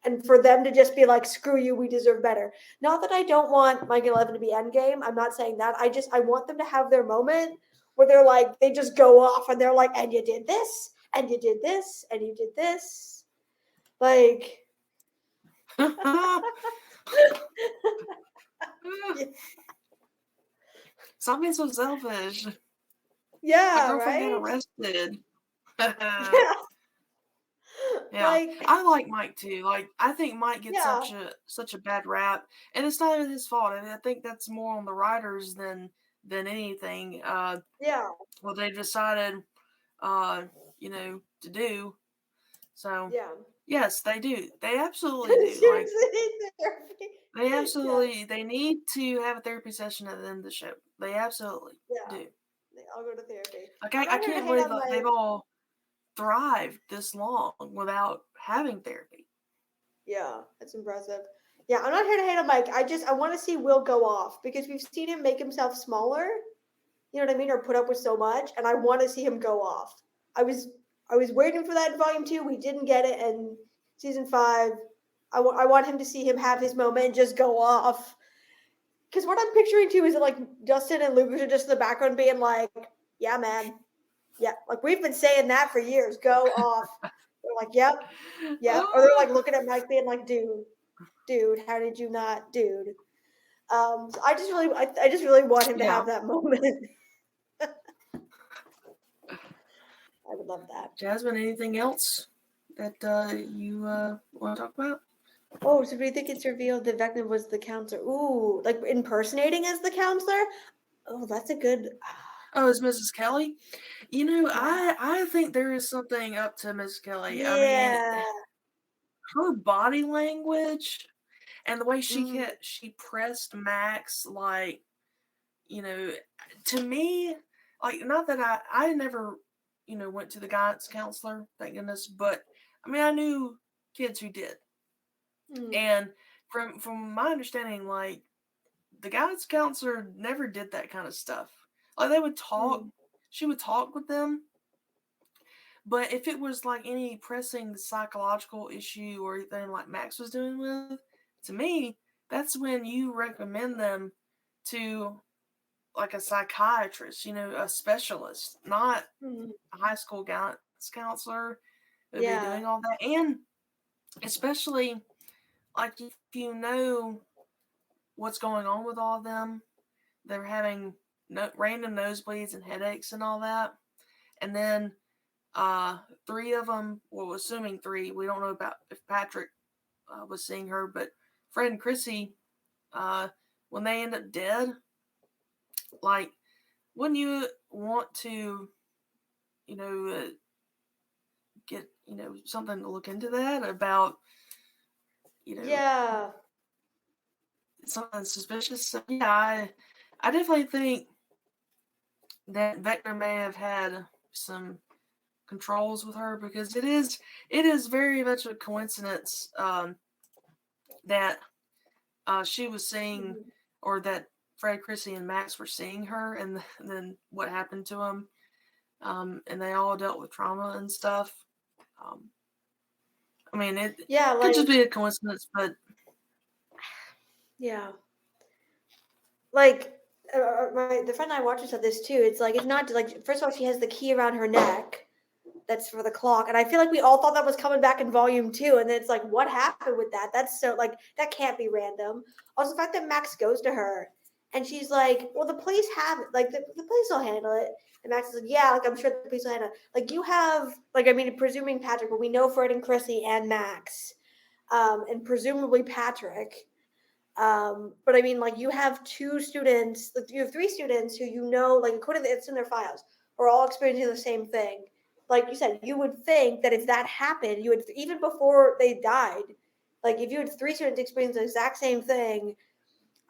and for them to just be like, screw you, we deserve better. Not that I don't want Mike and 11 to be endgame. I'm not saying that. I want them to have their moment where they're like, they just go off and they're like, and you did this, and you did this, and you did this. Like, Stop being so selfish. yeah, My girlfriend got right? arrested. Yeah. Yeah, Like, I like Mike too. Like, I think Mike gets yeah. such a bad rap, and it's not even his fault. I think that's more on the writers than anything. Yeah. What they decided, to do. So, Yeah. yes, they do. They absolutely do. Like, Therapy. they Yeah. they need to have a therapy session at the end of the show. They absolutely Yeah. do. I'll go to therapy. Like, I'm I not here to can't hate believe on that my. they've all thrived this long without having therapy. Yeah, that's impressive. Yeah, I'm not here to hate on Mike. I want to see Will go off because we've seen him make himself smaller. You know what I mean, or put up with so much, and I want to see him go off. I was waiting for that in volume 2. We didn't get it in season 5. I want him to see him have his moment and just go off. Because what I'm picturing too is that like Justin and Lucas are just in the background being like, "Yeah, man, yeah." Like we've been saying that for years. Go off. They're like, "Yep, yep," or they're like looking at Mike being like, "Dude, how did you not, dude?" So I just really want him to Yeah. have that moment. I would love that. Jasmin, anything else that you want to talk about? Oh, so do you think it's revealed that Vecna was the counselor? Ooh, like impersonating as the counselor? Oh, that's a good. Oh, is Mrs. Kelly? You know, Yeah. I think there is something up to Mrs. Kelly. I mean, Yeah. her body language and the way Mm, she pressed Max, like, to me, like, not that I never, went to the guidance counselor, thank goodness, but I mean, I knew kids who did. mm, And from my understanding, like, the guidance counselor never did that kind of stuff. Like, they would talk, mm, she would talk with them, but if it was like any pressing psychological issue or anything like Max was doing with, to me, that's when you recommend them to like a psychiatrist, a specialist, not mm. a high school guidance counselor who would be Yeah. doing all that. And especially like if you know what's going on with all of them, they're having random nosebleeds and headaches and all that. And then 3 of them, well, assuming 3, we don't know about if Patrick was seeing her, but Fred and Chrissy, when they end up dead, like, wouldn't you want to, get, something to look into that about, Yeah. something suspicious? So, yeah, I definitely think that Vector may have had some controls with her because it is very much a coincidence that she was seeing, Mhm. or that Fred, Chrissy, and Max were seeing her, and then what happened to them, and they all dealt with trauma and stuff. Um, I mean, it Yeah, could like just be a coincidence, but yeah. Like the friend I watched said this too. It's like it's not like first of all she has the key around her neck that's for the clock, and I feel like we all thought that was coming back in volume 2, and then it's like what happened with that? That's so like that can't be random. Also, the fact that Max goes to her And she's like, well, the police have it. Like, the police will handle it. And Max is like, yeah, like, I'm sure the police will handle it. Like, you have, like, I mean, presuming Patrick, but we know Fred and Chrissy and Max, and presumably Patrick. But I mean, like, you have two students, like, you have three students who, you know, like, according to it's in their files, are all experiencing the same thing. Like you said, you would think that if that happened, you would, even before they died, like, if you had three students experience the exact same thing,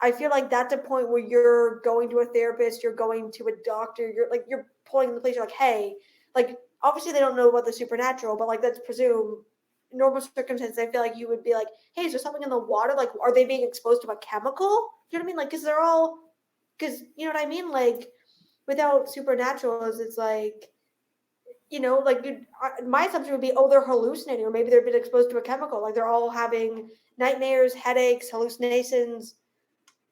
I feel like that's a point where you're going to a therapist, you're going to a doctor, you're pulling in the place, you're like, hey, like, obviously they don't know about the supernatural, but, like, let's presume normal circumstances, I feel like you would be like, hey, is there something in the water? Like, are they being exposed to a chemical? You know what I mean? Like, because you know what I mean? Like, without supernaturals, it's like, you know, like, my assumption would be, oh, they're hallucinating, or maybe they've been exposed to a chemical. Like, they're all having nightmares, headaches, hallucinations,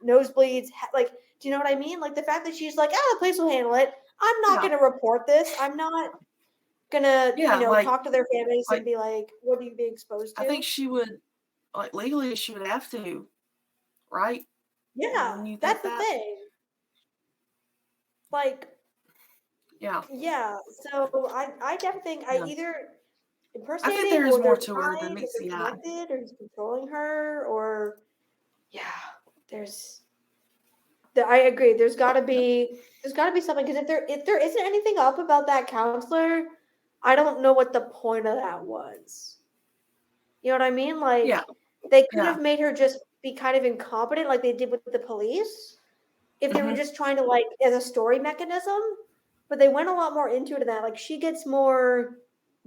nosebleeds. Like, do you know what I mean? Like, the fact that she's like, the police will handle it. I'm not Yeah. going to report this. I'm not going to, Yeah, like, talk to their families and be like, what are you being exposed to? I think she would, like, legally she would have to, right? Yeah, Wouldn't you that's think the that? thing. Like, Yeah. yeah. So I definitely think I Yeah. either I impersonating, think there is or more they're to her than tied, or meets they're the eye. connected, or he's controlling her, or I agree. There's got to be something, because if there isn't anything up about that counselor, I don't know what the point of that was. You know what I mean? Like, Yeah. they could Yeah. have made her just be kind of incompetent, like they did with the police, if they were just trying to, like, as a story mechanism. But they went a lot more into it than that. Like, she gets more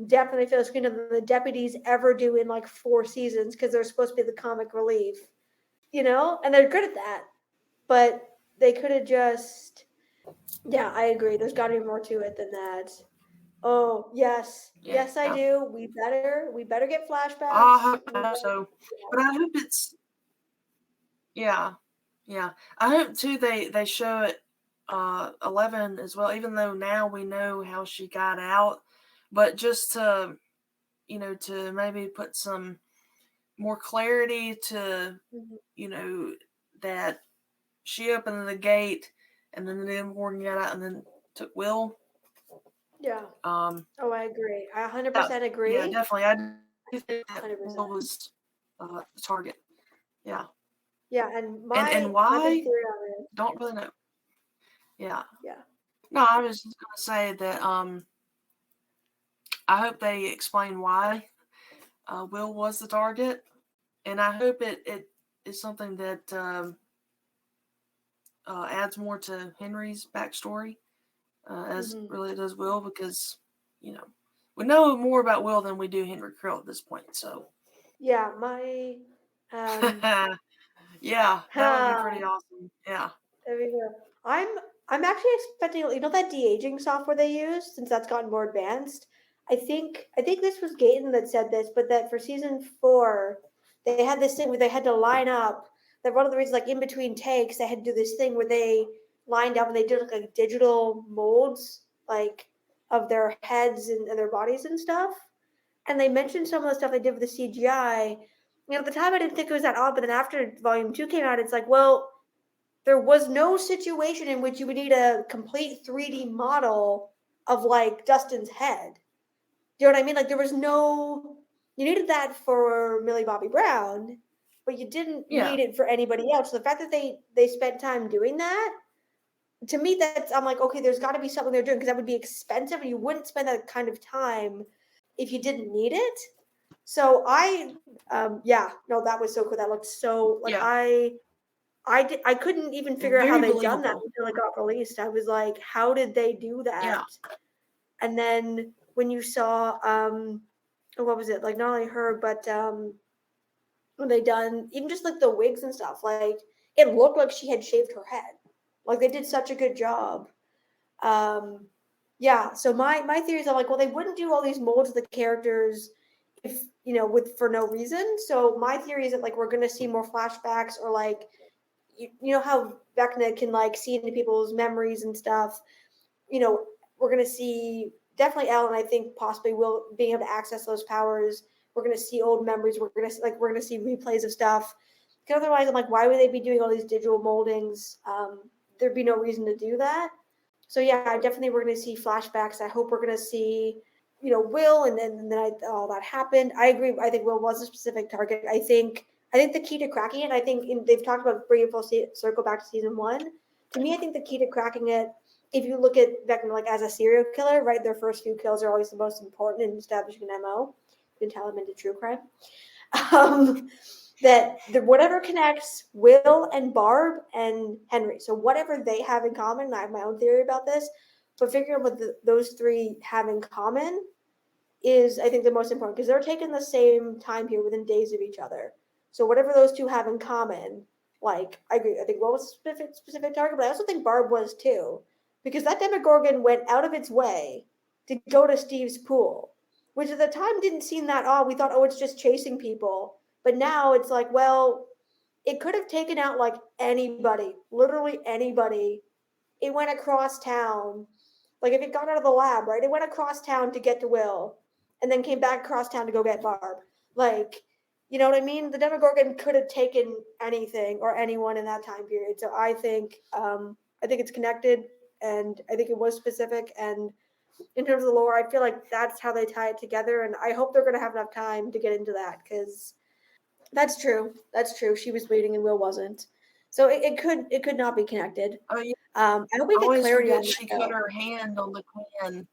depth on the film screen than the deputies ever do in, like, 4 seasons, because they're supposed to be the comic relief, and they're good at that. But they could have just, I agree. There's got to be more to it than that. Oh, yes. Yeah. Yes, I do. We better get flashbacks. I hope so. But I hope it's, yeah. I hope too they show it 11 as well, even though now we know how she got out, but just to, to maybe put some more clarity to, that she opened the gate and then the Demogorgon got out and then took Will. Yeah. Oh, I agree. I 100% agree. Yeah, definitely. I do think that 100%. Will was the target. Yeah. Yeah, and and my why? big theory on it. Don't really know. Yeah. Yeah. No, I was just gonna say that I hope they explain why Will was the target, and I hope it is something that adds more to Henry's backstory, as really does Will, because we know more about Will than we do Henry Krill at this point. So yeah, my yeah, that would be pretty awesome. Yeah. There we go. I'm actually expecting, that de-aging software they use, since that's gotten more advanced. I think this was Gayton that said this, but that for season 4, they had this thing where they had to line up. That one of the reasons, like, in between takes, they had to do this thing where they lined up and they did, like, digital molds, like, of their heads and their bodies and stuff. And they mentioned some of the stuff they did with the CGI. At the time I didn't think it was that odd, but then after Volume 2 came out, it's like, well, there was no situation in which you would need a complete 3D model of, like, Dustin's head. Do you know what I mean? Like, there was no, you needed that for Millie Bobby Brown, but you didn't need it for anybody else. So the fact that they spent time doing that, to me, I'm like, okay, there's got to be something they're doing, because that would be expensive, and you wouldn't spend that kind of time if you didn't need it. So that was so cool. That looked so, like, I couldn't even figure out how they'd done that until it got released. I was like, how did they do that? Yeah. And then when you saw, what was it? Like, not only her, but when they done, even just, like, the wigs and stuff, like, it looked like she had shaved her head. Like, they did such a good job. So my theory is, I'm like, well, they wouldn't do all these molds of the characters if, for no reason. So my theory is that, like, we're going to see more flashbacks, or, like, you know how Vecna can, like, see into people's memories and stuff. We're going to see definitely Ellen, I think possibly Will being able to access those powers. We're going to see old memories. We're going to see replays of stuff. Because otherwise, I'm like, why would they be doing all these digital moldings? There'd be no reason to do that. So yeah, I definitely we're going to see flashbacks. I hope we're going to see, Will, and then all that happened. I agree. I think Will was a specific target. I think the key to cracking it. I think they've talked about bringing full circle back to season 1. To me, I think the key to cracking it, if you look at Vecna like as a serial killer, right? Their first few kills are always the most important in establishing an MO. You can tell them into true crime. That whatever connects Will and Barb and Henry. So whatever they have in common, I have my own theory about this, but figuring out what those three have in common is, I think, the most important, because they're taking the same time here within days of each other. So whatever those two have in common, like, I agree. I think Will was a specific target, but I also think Barb was too, because that Demogorgon went out of its way to go to Steve's pool, which at the time didn't seem that odd. We thought, oh, it's just chasing people. But now it's like, well, it could have taken out like anybody, literally anybody. It went across town. Like if it got out of the lab, right? It went across town to get to Will and then came back across town to go get Barb. Like, you know what I mean? The Demogorgon could have taken anything or anyone in that time period. So I think it's connected, and I think it was specific. And in terms of the lore, I feel like that's how they tie it together. And I hope they're going to have enough time to get into that, because that's true. That's true. She was bleeding and Will wasn't. So it could not be connected. Oh, yeah. I hope we I get always clarity on forget that, she though. cut her hand on the can.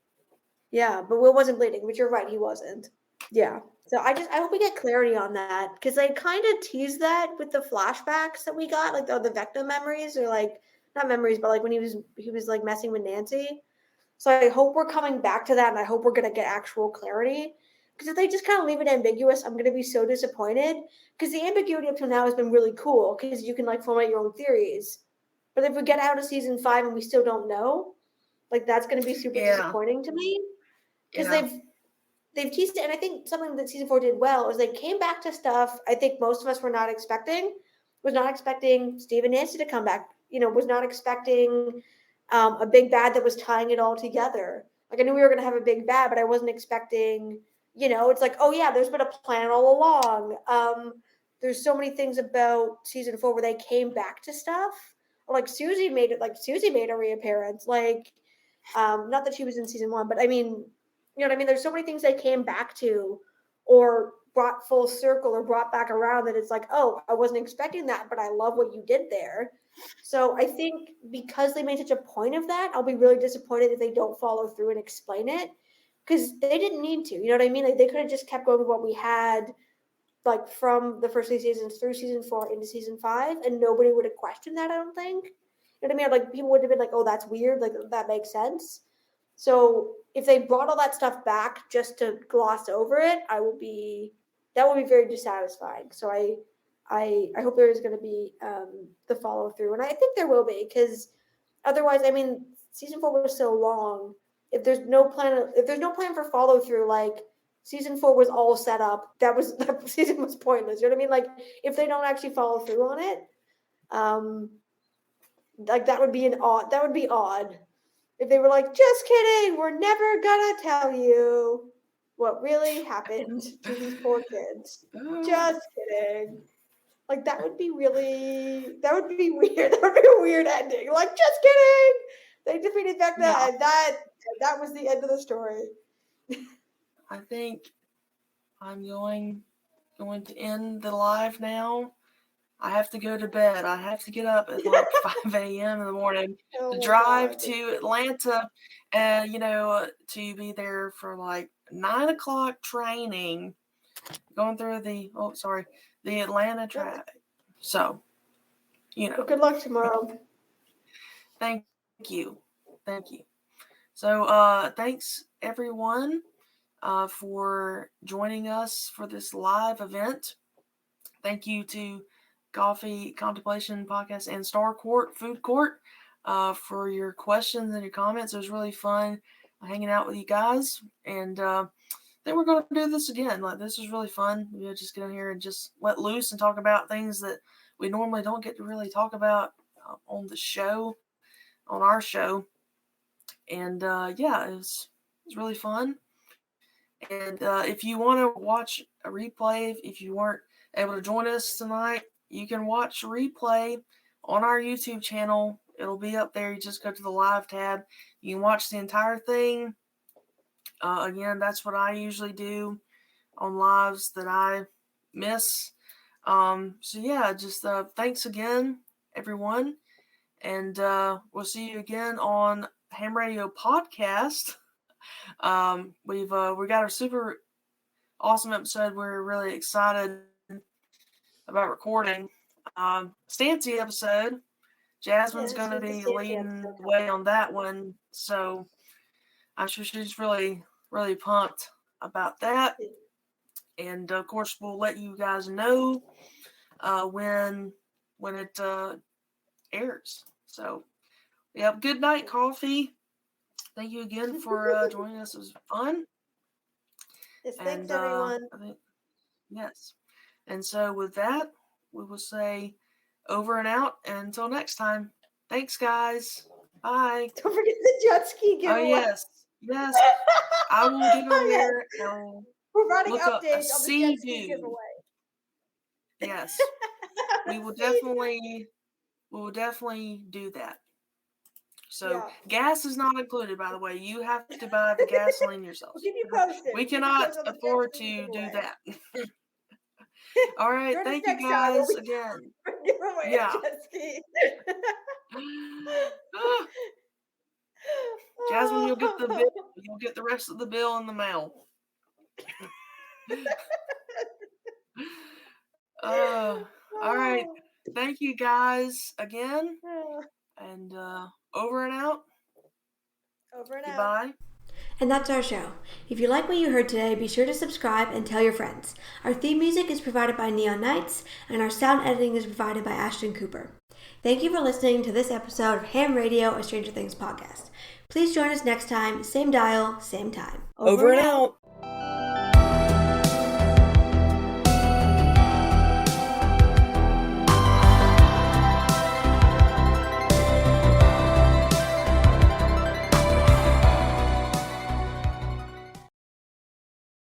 Yeah, but Will wasn't bleeding, but you're right, he wasn't. Yeah. So I hope we get clarity on that, because they kind of teased that with the flashbacks that we got, like the Vecna memories, or like not memories, but like when he was like messing with Nancy. So I hope we're coming back to that, and I hope we're gonna get actual clarity. Because if they just kind of leave it ambiguous, I'm gonna be so disappointed. Because the ambiguity up till now has been really cool, because you can like formulate your own theories. But if we get out of season 5 and we still don't know, like that's gonna be super Yeah. disappointing to me. Because Yeah. they've teased it, and I think something that season 4 did well is they came back to stuff I think most of us were not expecting. Was not expecting Steve and Nancy to come back. Was not expecting a big bad that was tying it all together. Like I knew we were going to have a big bad, but I wasn't expecting. It's like, oh yeah, there's been a plan all along. There's so many things about season 4 where they came back to stuff. Or like Susie made a reappearance. Like, not that she was in season 1, but I mean, you know what I mean? There's so many things they came back to, or brought full circle, or brought back around, that it's like, oh, I wasn't expecting that, but I love what you did there. So I think because they made such a point of that, I'll be really disappointed if they don't follow through and explain it, because they didn't need to. You know what I mean? Like they could have just kept going with what we had, like from the first 3 seasons through season 4 into season 5, and nobody would have questioned that. I don't think. You know what I mean? Like people would have been like, "Oh, that's weird. Like that makes sense." So if they brought all that stuff back just to gloss over it, that would be very dissatisfying. So I hope there is going to be the follow through, and I think there will be, because otherwise, I mean, season 4 was so long. If there's no plan for follow through, like season 4 was all set up, that season was pointless. You know what I mean? Like if they don't actually follow through on it, like that would be odd. If they were like, just kidding, we're never gonna tell you what really happened to these poor kids. Just kidding. Like that would be weird. That would be a weird ending. Like, just kidding. They defeated Vecna, Yeah. and that was the end of the story. I think I'm going to end the live now. I have to go to bed. I have to get up at like 5 a.m. in the morning to drive to Atlanta, and to be there for like 9 o'clock training, going through the Atlanta traffic. So, Well, good luck tomorrow. Thank you. So, thanks everyone for joining us for this live event. Thank you to Coffee Contemplation Podcast and Star Court Food Court for your questions and your comments. It was really fun hanging out with you guys, and I think we're going to do this again. Like, this was really fun. Just get in here and just let loose and talk about things that we normally don't get to really talk about on the show, on our show. And yeah, it was really fun. And if you want to watch a replay, if you weren't able to join us tonight, you can watch replay on our YouTube channel. It'll be up there. You just go to the live tab. You can watch the entire thing. Again, that's what I usually do on lives that I miss. So yeah, just thanks again, everyone. And we'll see you again on Ham Radio Podcast. We got a super awesome episode. We're really excited about recording. Stancy episode. Jasmine's going to be leading the way on that one. So I'm sure she's really, really pumped about that. And of course, we'll let you guys know when it airs. So, yeah, good night, Coffee. Thank you again for joining us. It was fun. Yes, thanks, everyone. Yes. And so with that, we will say over and out. And until next time. Thanks, guys. Bye. Don't forget the jet ski giveaway. Oh, yes. Yes. I will get on there and providing look updates up on the jet ski giveaway. Yes. We will definitely do that. So gas is not included, by the way. You have to buy the gasoline yourself. We'll keep you posted. We cannot afford to do that. All right, thank you guys again. Yeah. Jasmine, you'll get the bill. You'll get the rest of the bill in the mail. All right. Thank you guys again. And over and out. Over and Goodbye. out. And that's our show. If you like what you heard today, be sure to subscribe and tell your friends. Our theme music is provided by Neon Knights, and our sound editing is provided by Ashton Cooper. Thank you for listening to this episode of Ham Radio, a Stranger Things podcast. Please join us next time, same dial, same time. Over and out.